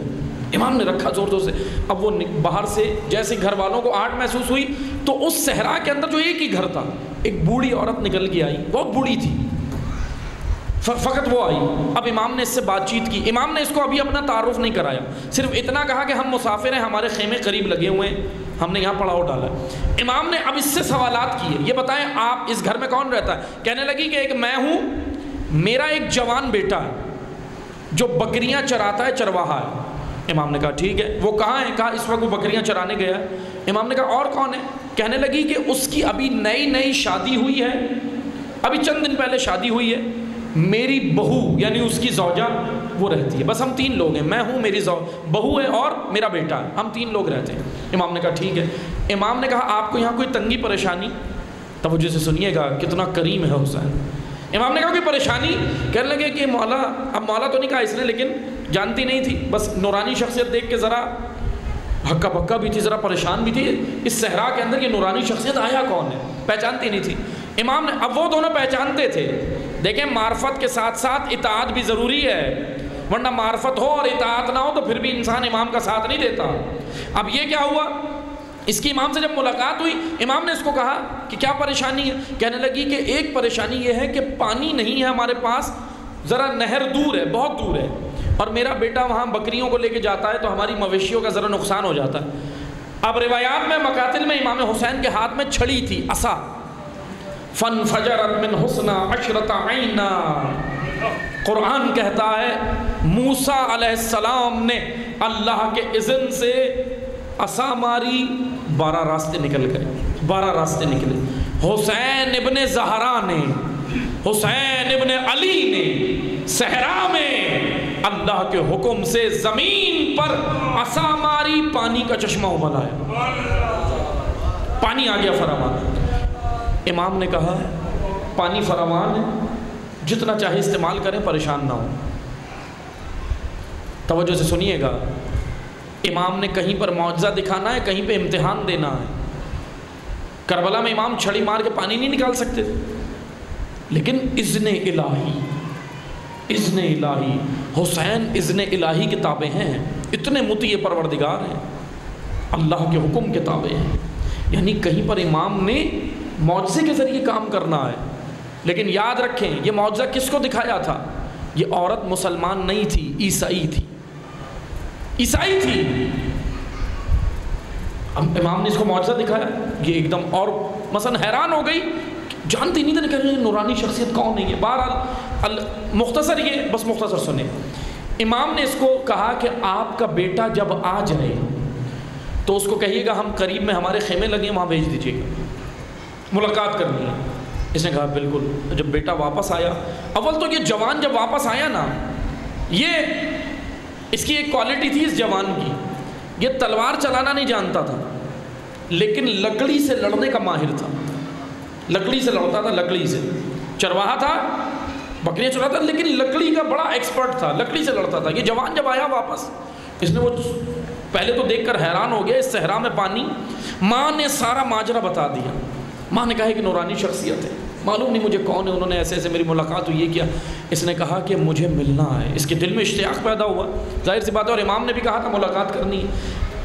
امام نے رکھا زور زور سے۔ اب وہ باہر سے جیسے گھر والوں کو آہٹ محسوس ہوئی تو اس صحرا کے اندر جو ایک ہی گھر تھا، ایک بوڑھی عورت نکل کے آئی، بہت بوڑھی تھی، فقط وہ آئی۔ اب امام نے اس سے بات چیت کی، امام نے اس کو ابھی اپنا تعارف نہیں کرایا، صرف اتنا کہا کہ ہم مسافر ہیں، ہمارے خیمے قریب لگے ہوئے ہیں، ہم نے یہاں پڑاؤ ڈالا ہے۔ امام نے اب اس سے سوالات کیے، یہ بتائیں آپ اس گھر میں کون رہتا ہے؟ کہنے لگی کہ ایک میں ہوں، میرا ایک جوان بیٹا ہے جو بکریاں چراتا ہے، چرواہا ہے۔ امام نے کہا ٹھیک ہے، وہ کہاں ہے؟ کہا اس وقت وہ بکریاں چرانے گیا ہے۔ امام نے کہا اور کون ہے؟ کہنے لگی کہ اس کی ابھی نئی شادی ہوئی ہے، ابھی چند دن پہلے شادی ہوئی ہے، میری بہو یعنی اس کی زوجہ وہ رہتی ہے، بس ہم 3 لوگ ہیں، میں ہوں، میری بہو ہے اور میرا بیٹا ہے، ہم 3 لوگ رہتے ہیں۔ امام نے کہا ٹھیک ہے۔ امام نے کہا آپ کو یہاں کوئی تنگی پریشانی؟ توجہ سے سنیے گا کتنا کریم ہے حسین۔ امام نے کہا کوئی پریشانی؟ کہنے لگے کہ مولا، اب مولا تو نہیں کہا اس نے لیکن جانتی نہیں تھی، بس نورانی شخصیت دیکھ کے ذرا ہکا بکا بھی تھی، ذرا پریشان بھی تھی، اس صحرا کے اندر یہ نورانی شخصیت آیا کون ہے، پہچانتی نہیں تھی۔ امام نے، اب وہ دونوں پہچانتے تھے، دیکھیں معرفت کے ساتھ ساتھ اطاعت بھی ضروری ہے، ورنہ معرفت ہو اور اطاعت نہ ہو تو پھر بھی انسان امام کا ساتھ نہیں دیتا۔ اب یہ کیا ہوا، اس کی امام سے جب ملاقات ہوئی، امام نے اس کو کہا کہ کیا پریشانی ہے؟ کہنے لگی کہ ایک پریشانی یہ ہے کہ پانی نہیں ہے ہمارے پاس، ذرا نہر دور ہے، بہت دور ہے، اور میرا بیٹا وہاں بکریوں کو لے کے جاتا ہے تو ہماری مویشیوں کا ذرا نقصان ہو جاتا ہے۔ اب روایات میں مقاتل میں امام حسین کے ہاتھ میں چھڑی تھی، عصا، فَانْفَجَرَتْ مِنْ حُسْنَا عَشْرَةَ عَيْنًا، قرآن کہتا ہے موسیٰ علیہ السلام نے اللہ کے اذن سے عصا ماری، 12 راستے نکل گئے، 12 راستے نکلے۔ حسین ابن زہرا نے، حسین ابن علی نے صحرا میں اللہ کے حکم سے زمین پر عصا ماری، پانی کا چشمہ ابلا ہے، پانی آ گیا فراوان۔ امام نے کہا پانی فراوان ہے، جتنا چاہے استعمال کریں، پریشان نہ ہو۔ توجہ سے سنیے گا، امام نے کہیں پر معجزہ دکھانا ہے، کہیں پہ امتحان دینا ہے۔ کربلا میں امام چھڑی مار کے پانی نہیں نکال سکتے تھے، لیکن اذن الہی، اذن الہی، حسین اذن الہی کے تابع ہیں، اتنے مطیع پروردگار ہیں، اللہ کے حکم کے تابع ہیں، یعنی کہیں پر امام نے معجزے کے ذریعے کام کرنا ہے۔ لیکن یاد رکھیں یہ معجزہ کس کو دکھایا تھا؟ یہ عورت مسلمان نہیں تھی، عیسائی تھی، عیسائی تھی۔ اب امام نے اس کو معجزہ دکھایا، یہ ایک دم اور مثلا حیران ہو گئی، جانتی نہیں تھی، کہہ رہے نورانی شخصیت کون ہے یہ۔ بہرحال مختصر، یہ بس مختصر سنیں، امام نے اس کو کہا کہ آپ کا بیٹا جب آ جائے تو اس کو کہیے گا ہم قریب میں ہمارے خیمے لگے ہیں، وہاں بھیج دیجیے گا، ملاقات کرنی ہے۔ اس نے کہا بالکل۔ جب بیٹا واپس آیا، اول تو یہ جوان جب واپس آیا نا، یہ اس کی ایک کوالٹی تھی اس جوان کی، یہ تلوار چلانا نہیں جانتا تھا لیکن لکڑی سے لڑنے کا ماہر تھا، لکڑی سے لڑتا تھا، لکڑی سے، چرواہا تھا، بکریاں چراتا تھا، لیکن لکڑی کا بڑا ایکسپرٹ تھا، لکڑی سے لڑتا تھا۔ یہ جوان جب آیا واپس، اس نے وہ پہلے تو دیکھ کر حیران ہو گیا، اس صحرا میں پانی۔ ماں نے سارا ماجرا بتا دیا، ماں نے کہا کہ نورانی شخصیت ہے، معلوم نہیں مجھے کون ہے، انہوں نے ایسے ایسے میری ملاقات ہوئی، یہ کیا۔ اس نے کہا کہ مجھے ملنا ہے، اس کے دل میں اشتیاق پیدا ہوا، ظاہر سی بات ہے، اور امام نے بھی کہا تھا ملاقات کرنی ہے۔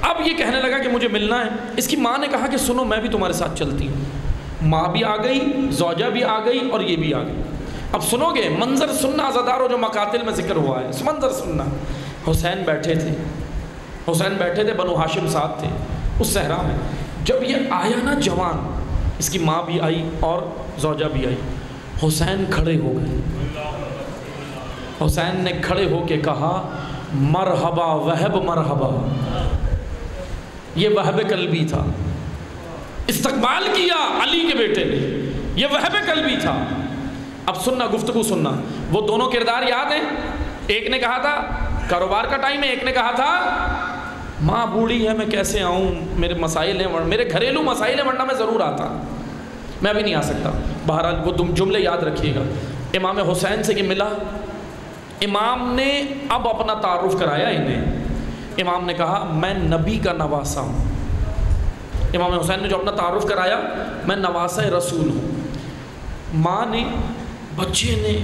اب یہ کہنے لگا کہ مجھے ملنا ہے۔ اس کی ماں نے کہا کہ سنو میں بھی تمہارے ساتھ چلتی ہوں۔ ماں بھی آ گئی، زوجہ بھی آ گئی اور یہ بھی آ گئی۔ اب سنو گے منظر سننا عزادارو جو مقاتل میں ذکر ہوا ہے، اس منظر سننا۔ حسین بیٹھے تھے، حسین بیٹھے تھے، بنو ہاشم ساتھ تھے اس صحرا میں۔ جب یہ آیا نا جوان، اس کی ماں بھی آئی اور زوجہ بھی آئی، حسین کھڑے ہو گئے۔ حسین نے کھڑے ہو کے کہا مرحبا وہب مرحبا، یہ وہب قلبی تھا، استقبال کیا علی کے بیٹے نے، یہ وہب قلبی تھا۔ اب سننا، گفتگو سننا، وہ دونوں کردار یاد ہیں؟ ایک نے کہا تھا کاروبار کا ٹائم ہے، ایک نے کہا تھا ماں بوڑھی ہے میں کیسے آؤں، میرے مسائل ہیں، میرے گھریلو مسائل ہیں، ورنہ میں ضرور آتا، میں ابھی نہیں آ سکتا۔ بہرحال وہ جملے یاد رکھیے گا۔ امام حسین سے یہ ملا، امام نے اب اپنا تعارف کرایا انہیں۔ امام نے کہا میں نبی کا نواسہ ہوں۔ امام حسین نے جو اپنا تعارف کرایا، میں نواسہ رسول ہوں۔ ماں نے، بچے نے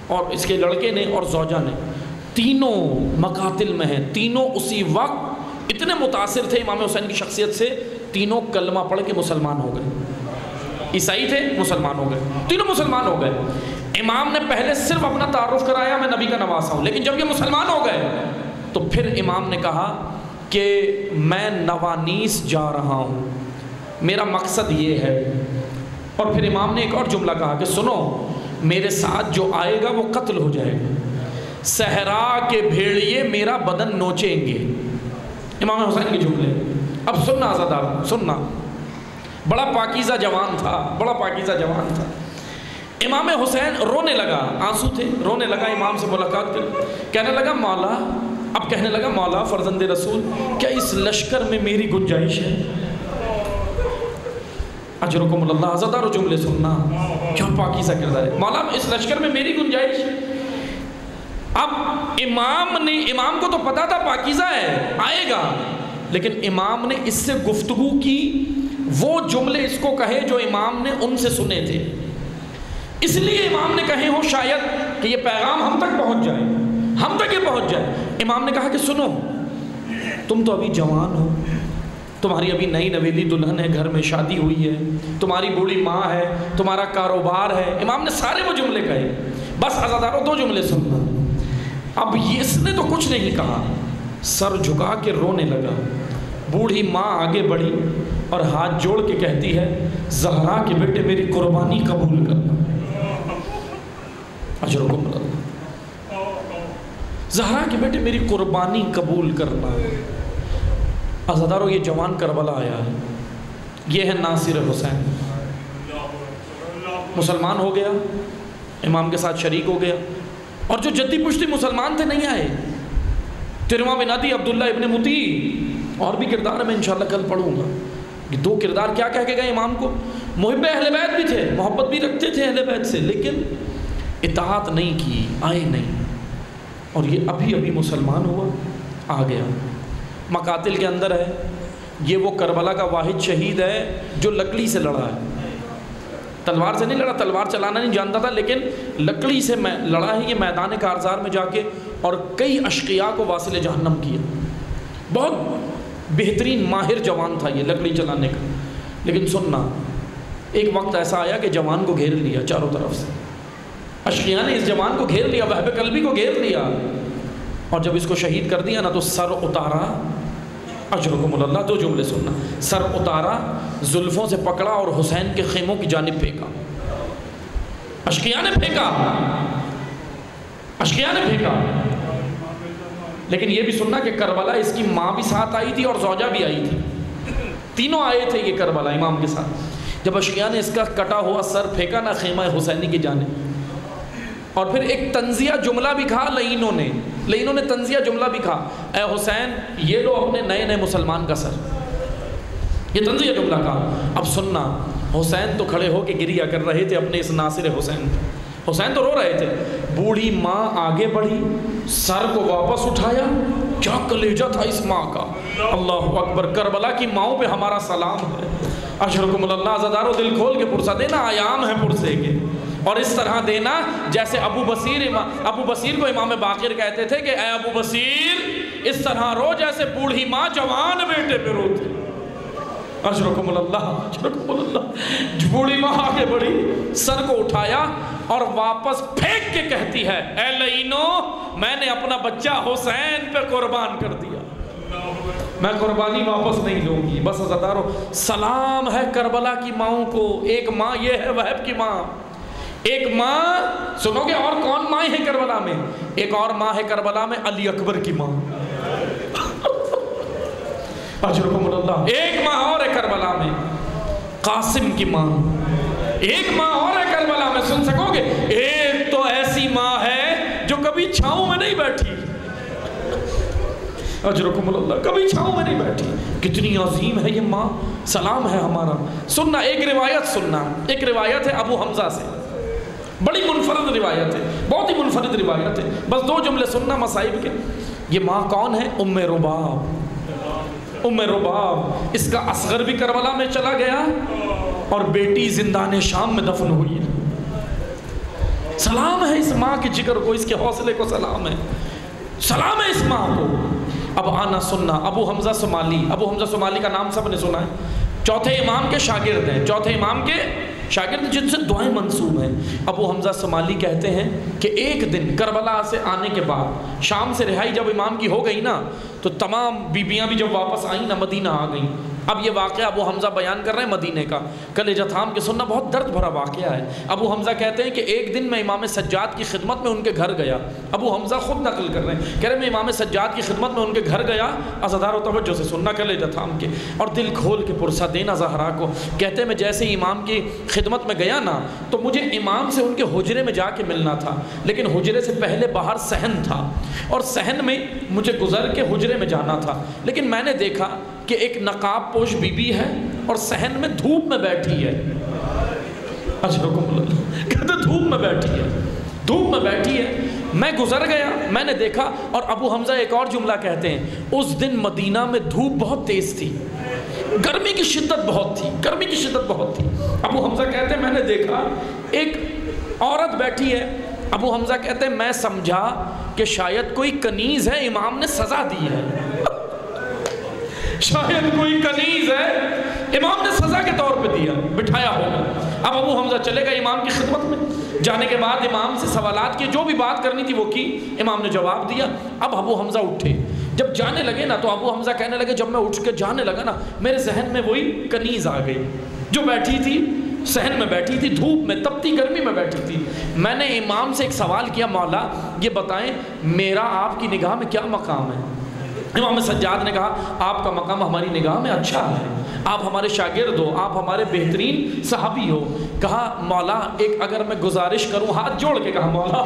اور اس کے لڑکے نے اور زوجہ نے، تینوں مقاتل میں ہیں، تینوں اسی وقت اتنے متاثر تھے امام حسین کی شخصیت سے، تینوں کلمہ پڑھ کے مسلمان ہو گئے۔ عیسائی تھے، مسلمان ہو گئے، تینوں مسلمان ہو گئے۔ امام نے پہلے صرف اپنا تعارف کرایا میں نبی کا نواسہ ہوں، لیکن جب یہ مسلمان ہو گئے تو پھر امام نے کہا کہ میں نوانیس جا رہا ہوں، میرا مقصد یہ ہے. اور پھر امام نے ایک اور جملہ کہا کہ سنو، میرے ساتھ جو آئے گا وہ قتل ہو جائے گا، صحرا کے بھیڑیے میرا بدن نوچیں گے. امام حسین کے جملے. اب سننا عزادار، سننا. بڑا پاکیزہ جوان تھا، بڑا پاکیزہ جوان تھا. امام حسین رونے لگا، آنسو تھے، رونے لگا امام سے ملاقات کر، کہنے لگا مولا، اب کہنے لگا مولا فرزند رسول، کیا اس لشکر میں میری گنجائش ہے؟ اجرکم اللہ. عزادار جملے سننا، کیا پاکیزہ کردار ہے. مولا اس لشکر میں میری گنجائش ہے. اب امام کو تو پتا تھا پاکیزہ ہے، آئے گا، لیکن امام نے اس سے گفتگو کی، وہ جملے اس کو کہے جو امام نے ان سے سنے تھے. اس لیے امام نے کہے ہوں شاید کہ یہ پیغام ہم تک پہنچ جائے، ہم تک یہ پہنچ جائے. امام نے کہا کہ سنو، تم تو ابھی جوان ہو، تمہاری ابھی نئی نویلی دلہن ہے، گھر میں شادی ہوئی ہے، تمہاری بوڑھی ماں ہے، تمہارا کاروبار ہے. امام نے سارے وہ جملے کہے. بس عزاداروں دو جملے سننا. اب اس نے تو کچھ نہیں کہا، سر جھکا کے رونے لگا. بوڑھی ماں آگے بڑھی اور ہاتھ جوڑ کے کہتی ہے زہرا کے بیٹے میری قربانی قبول کرنا. اجرکم اللہ. زہرا کے بیٹے میری قربانی قبول کرنا. عزادارو یہ جوان کربلا آیا ہے، یہ ہے ناصر حسین. مسلمان ہو گیا، امام کے ساتھ شریک ہو گیا. اور جو جدی پشتی مسلمان تھے نہیں آئے. ترما بن عدی، عبداللہ ابن مطیع، اور بھی کردار میں انشاءاللہ کل پڑھوں گا. یہ دو کردار کیا کہہ کے گئے امام کو. محب اہل بیت بھی تھے، محبت بھی رکھتے تھے اہل بیت سے، لیکن اطاعت نہیں کی، آئے نہیں. اور یہ ابھی ابھی مسلمان ہوا، آ گیا. مقاتل کے اندر ہے. یہ وہ کربلا کا واحد شہید ہے جو لکڑی سے لڑا ہے. تلوار سے نہیں لڑا، تلوار چلانا نہیں جانتا تھا، لیکن لکڑی سے لڑا ہے یہ میدان کارزار میں جا کے، اور کئی اشقیاء کو واصل جہنم کیا. بہت بہترین ماہر جوان تھا یہ لکڑی چلانے کا. لیکن سننا، ایک وقت ایسا آیا کہ جوان کو گھیر لیا چاروں طرف سے. اشقیاء نے اس جوان کو گھیر لیا، وہب قلبی کو گھیر لیا، اور جب اس کو شہید کر دیا نا تو سر اتارا. اجرکم اللہ. دو جملے سننا. سر اتارا، زلفوں سے پکڑا اور حسین کے خیموں کی جانب پھینکا. اشقیاء نے پھینکا، اشقیاء نے پھینکا. لیکن یہ بھی سننا کہ کربلا اس کی ماں بھی ساتھ آئی تھی اور زوجہ بھی آئی تھی. تینوں آئے تھے یہ کربلا امام کے ساتھ. جب اشقیاء نے اس کا کٹا ہوا سر پھینکا نا خیمہ حسینی کی جانب، اور پھر ایک تنزیہ جملہ بھی کہا لعینوں نے تنزیہ جملہ بھی کہا، اے حسین یہ لو اپنے نئے نئے مسلمان کا سر. یہ تنزیہ جملہ کہا. اب سننا، حسین تو کھڑے ہو کے گریہ کر رہے تھے اپنے اس ناصر حسین. حسین تو رو رہے تھے. بوڑھی ماں آگے بڑھی، سر کو واپس اٹھایا. کیا کلیجہ تھا اس ماں کا. اللہ اکبر. کربلا کی ماؤں پہ ہمارا سلام ہے. اشرکم اللہ. عزادارو دل کھول کے پرسہ دینا، آیام ہے پرسے کے، اور اس طرح دینا جیسے ابو بصیر کو امام باقر کہتے تھے کہ اے ابو بصیر اس طرح رو جیسے بوڑھی ماں جوان بیٹے پہ روتی. اجرکم اللہ، اجرکم اللہ. بوڑھی ماں آگے بڑھی، سر کو اٹھایا اور واپس پھینک کے کہتی ہے اے لعینو، میں نے اپنا بچہ حسین پہ قربان کر دیا، میں قربانی واپس نہیں لوں گی. بس عزادارو سلام ہے کربلا کی ماؤں کو. ایک ماں یہ ہے وہب کی ماں. ایک ماں سنو گے اور کون ماں ہے کربلا میں. ایک اور ماں ہے کربلا میں، علی اکبر کی ماں. اجرکم اللہ. ایک ماں اور ہے کربلا میں، قاسم کی ماں. ایک ماں اور ہے کربلا میں، سن سکو گے. ایک تو ایسی ماں ہے جو کبھی چھاؤں میں نہیں بیٹھی. اجرکم اللہ. کبھی چھاؤں میں نہیں بیٹھی. کتنی عظیم ہے یہ ماں. سلام ہے ہمارا. سننا ایک روایت سننا. ایک روایت ہے ابو حمزہ سے، بڑی منفرد روایت ہے، بہت ہی منفرد روایت ہے. بس دو جملے سننا مصائب کے. یہ ماں کون ہے؟ ام رباب. ام رباب. اس کا اصغر بھی کربلا میں چلا گیا اور بیٹی زندان شام میں دفن ہوئی ہے. سلام ہے اس ماں کے جگر کو، اس کے حوصلے کو سلام ہے. سلام ہے اس ماں کو. اب آنا سننا. ابو حمزہ صومالی. ابو حمزہ صومالی کا نام سب نے سنا ہے. چوتھے امام کے شاگرد ہیں، چوتھے امام کے شاگرد جن سے دعائیں منسوب ہیں. ابو حمزہ صومالی کہتے ہیں کہ ایک دن کربلا سے آنے کے بعد شام سے رہائی جب امام کی ہو گئی نا تو تمام بیبیاں بھی جب واپس آئیں نا مدینہ آ گئیں. اب یہ واقعہ ابو حمزہ بیان کر رہے ہیں مدینے کا. کلیجہ تھام کے سننا بہت درد بھرا واقعہ ہے. ابو حمزہ کہتے ہیں کہ ایک دن میں امام سجاد کی خدمت میں ان کے گھر گیا. ابو حمزہ خود نقل کر رہے ہیں, کہہ رہے ہیں میں امام سجاد کی خدمت میں ان کے گھر گیا. عزادار و توجہ سے سننا کلیجہ تھام کے, اور دل کھول کے پرسہ دینا زہرا کو. کہتے ہیں میں جیسے ہی امام کی خدمت میں گیا نا تو مجھے امام سے ان کے حجرے میں جا کے ملنا تھا, لیکن حجرے سے پہلے باہر صحن تھا, اور صحن میں مجھے گزر کے حجرے میں جانا تھا. لیکن میں نے دیکھا کہ ایک نقاب پوش بی بی ہے اور صحن میں دھوپ میں بیٹھی ہے. کہتے دھوپ میں بیٹھی ہے, دھوپ میں بیٹھی ہے. میں گزر گیا, میں نے دیکھا. اور ابو حمزہ ایک اور جملہ کہتے ہیں, اس دن مدینہ میں دھوپ بہت تیز تھی, گرمی کی شدت بہت تھی, گرمی کی شدت بہت تھی. ابو حمزہ کہتے ہیں میں نے دیکھا ایک عورت بیٹھی ہے. ابو حمزہ کہتے ہیں میں سمجھا کہ شاید کوئی کنیز ہے, امام نے سزا دی ہے. شاید کوئی کنیز ہے, امام نے سزا کے طور پہ دیا, بٹھایا ہوگا. اب ابو حمزہ چلے گئے امام کی خدمت میں. جانے کے بعد امام سے سوالات کی, جو بھی بات کرنی تھی وہ کی, امام نے جواب دیا. اب ابو حمزہ اٹھے, جب جانے لگے نا تو ابو حمزہ کہنے لگے جب میں اٹھ کے جانے لگا نا میرے ذہن میں وہی کنیز آ گئی جو بیٹھی تھی صحن میں, بیٹھی تھی دھوپ میں, تپتی گرمی میں بیٹھی تھی. میں نے امام سے ایک سوال کیا, مولا یہ بتائیں میرا آپ کی نگاہ میں کیا مقام ہے؟ امام سجاد نے کہا آپ کا مقام ہماری نگاہ میں اچھا ہے, آپ ہمارے شاگرد ہو, آپ ہمارے بہترین صحابی ہو. کہا مولا ایک اگر میں گزارش کروں, ہاتھ جوڑ کے کہا مولا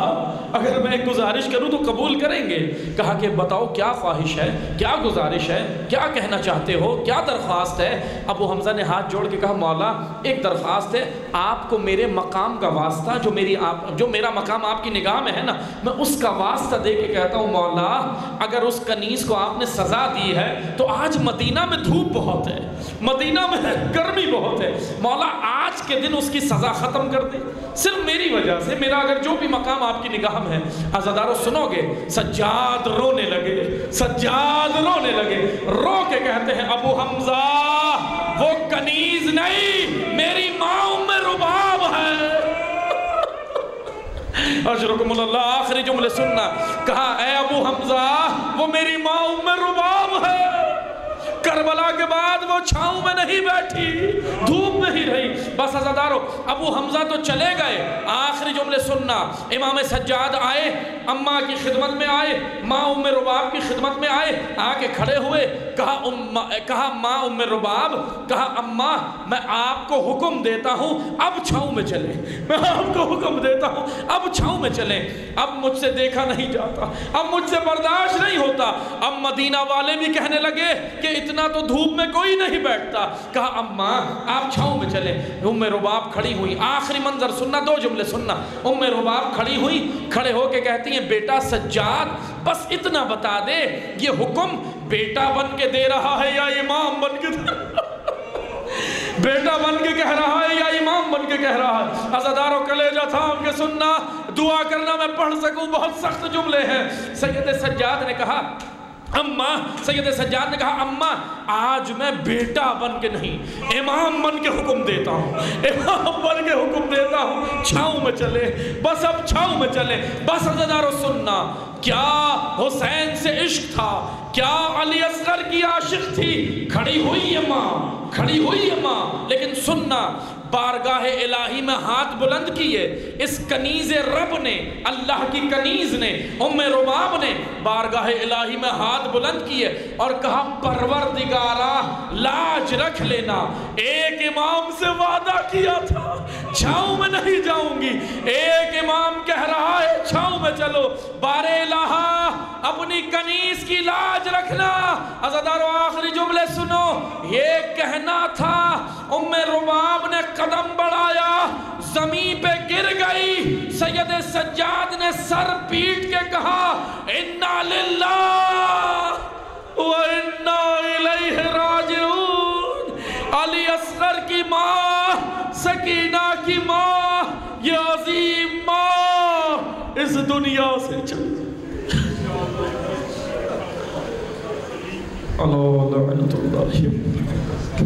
اگر میں ایک گزارش کروں تو قبول کریں گے؟ کہا کہ بتاؤ کیا خواہش ہے, کیا گزارش ہے, کیا کہنا چاہتے ہو, کیا درخواست ہے؟ ابو حمزہ نے ہاتھ جوڑ کے کہا مولا ایک درخواست ہے, آپ کو میرے مقام کا واسطہ, جو میرا مقام آپ کی نگاہ میں ہے نا, میں اس کا واسطہ دے کے کہتا ہوں مولا اگر اس کنیز کو آپ نے سزا دی ہے تو آج مدینہ میں دھوپ بہت ہے, مدینہ میں گرمی بہت ہے, مولا آج کے دن اس کی سزا ختم کر دے, صرف میری وجہ سے, میرا اگر جو بھی مقام آپ کی نگاہ میں ہے. عزادارو سنو گے, سجاد رونے لگے, سجاد رونے لگے, رو کے کہتے ہیں ابو حمزہ وہ کنیز نہیں میری ماں ام رباب ہے. اجرکم اللہ. آخری جملے سننا, کہا اے ابو حمزہ وہ میری ماں ام رباب ہے. کربلا کے بعد وہ چھاؤں میں نہیں بیٹھی, دھوپ میں ہی رہی. بس عزادارو ابو حمزہ تو چلے گئے, آخری جملے سننا. امام سجاد آئے, اماں کی خدمت میں آئے, ماں ام رباب کی خدمت میں آئے, آ کے کھڑے ہوئے. کہا ماں ام رباب, کہا اماں میں آپ کو حکم دیتا ہوں اب چھاؤں میں چلیں, میں آپ کو حکم دیتا ہوں اب چھاؤں میں چلیں. اب مجھ سے دیکھا نہیں جاتا, اب مجھ سے برداشت نہیں ہوتا. اب مدینہ والے بھی کہنے لگے کہ اتنا تو دھوپ میں کوئی نہیں بیٹھتا. کہا اماں آپ چھاؤں میں چلیں. ام رباب کھڑی ہوئی, آخری منظر سننا, 2 جملے سننا. ام رباب کھڑی ہوئی, کھڑے ہو کے کہتی ہیں بیٹا سجاد بس اتنا بتا دے یہ حکم بیٹا بن کے دے رہا ہے یا امام بن کے دے رہا ہے؟ بیٹا بن کے کہہ رہا ہے یا امام بن کے کہہ رہا ہے؟ عزادارو کلیجہ تھام کے سننا, دعا کرنا میں پڑھ سکوں, بہت سخت جملے ہیں. سید سجاد نے کہا اماں, سید سجاد نے کہا اماں آج میں بیٹا بن کے نہیں امام بن کے حکم دیتا ہوں, امام بن کے حکم دیتا ہوں, چھاؤں میں چلے, بس اب چھاؤں میں چلے. بس عزادارو سننا, کیا حسین سے عشق تھا, کیا علی اصغر کی عاشق تھی, کھڑی ہوئی ہے ماں, کھڑی ہوئی ہے ماں. لیکن سننا, بارگاہ الہی میں ہاتھ بلند کیے, اس کنیز رب نے, اللہ کی کنیز نے, ام رباب نے بارگاہ الہی میں ہاتھ بلند کیے اور کہا پروردگارا لاج رکھ لینا, ایک امام سے وعدہ کیا تھا چھاؤں میں نہیں جاؤں گی, ایک امام کہہ رہا ہے چھاؤں میں چلو, بار الہا اپنی کنیز کی لاج رکھنا. عزادارو آخری جملے سنو, یہ کہنا تھا, ام رباب نے قدم بڑھایا, زمین پہ گر گئی. سید سجاد نے سر پیٹ کے کہا انا للہ و انا الیہ راجعون. علی اصغر کی ماں, سکینہ کی ماں, یہ عظیم ماں اس دنیا سے چل گئی. اللہ لعنت اللہ.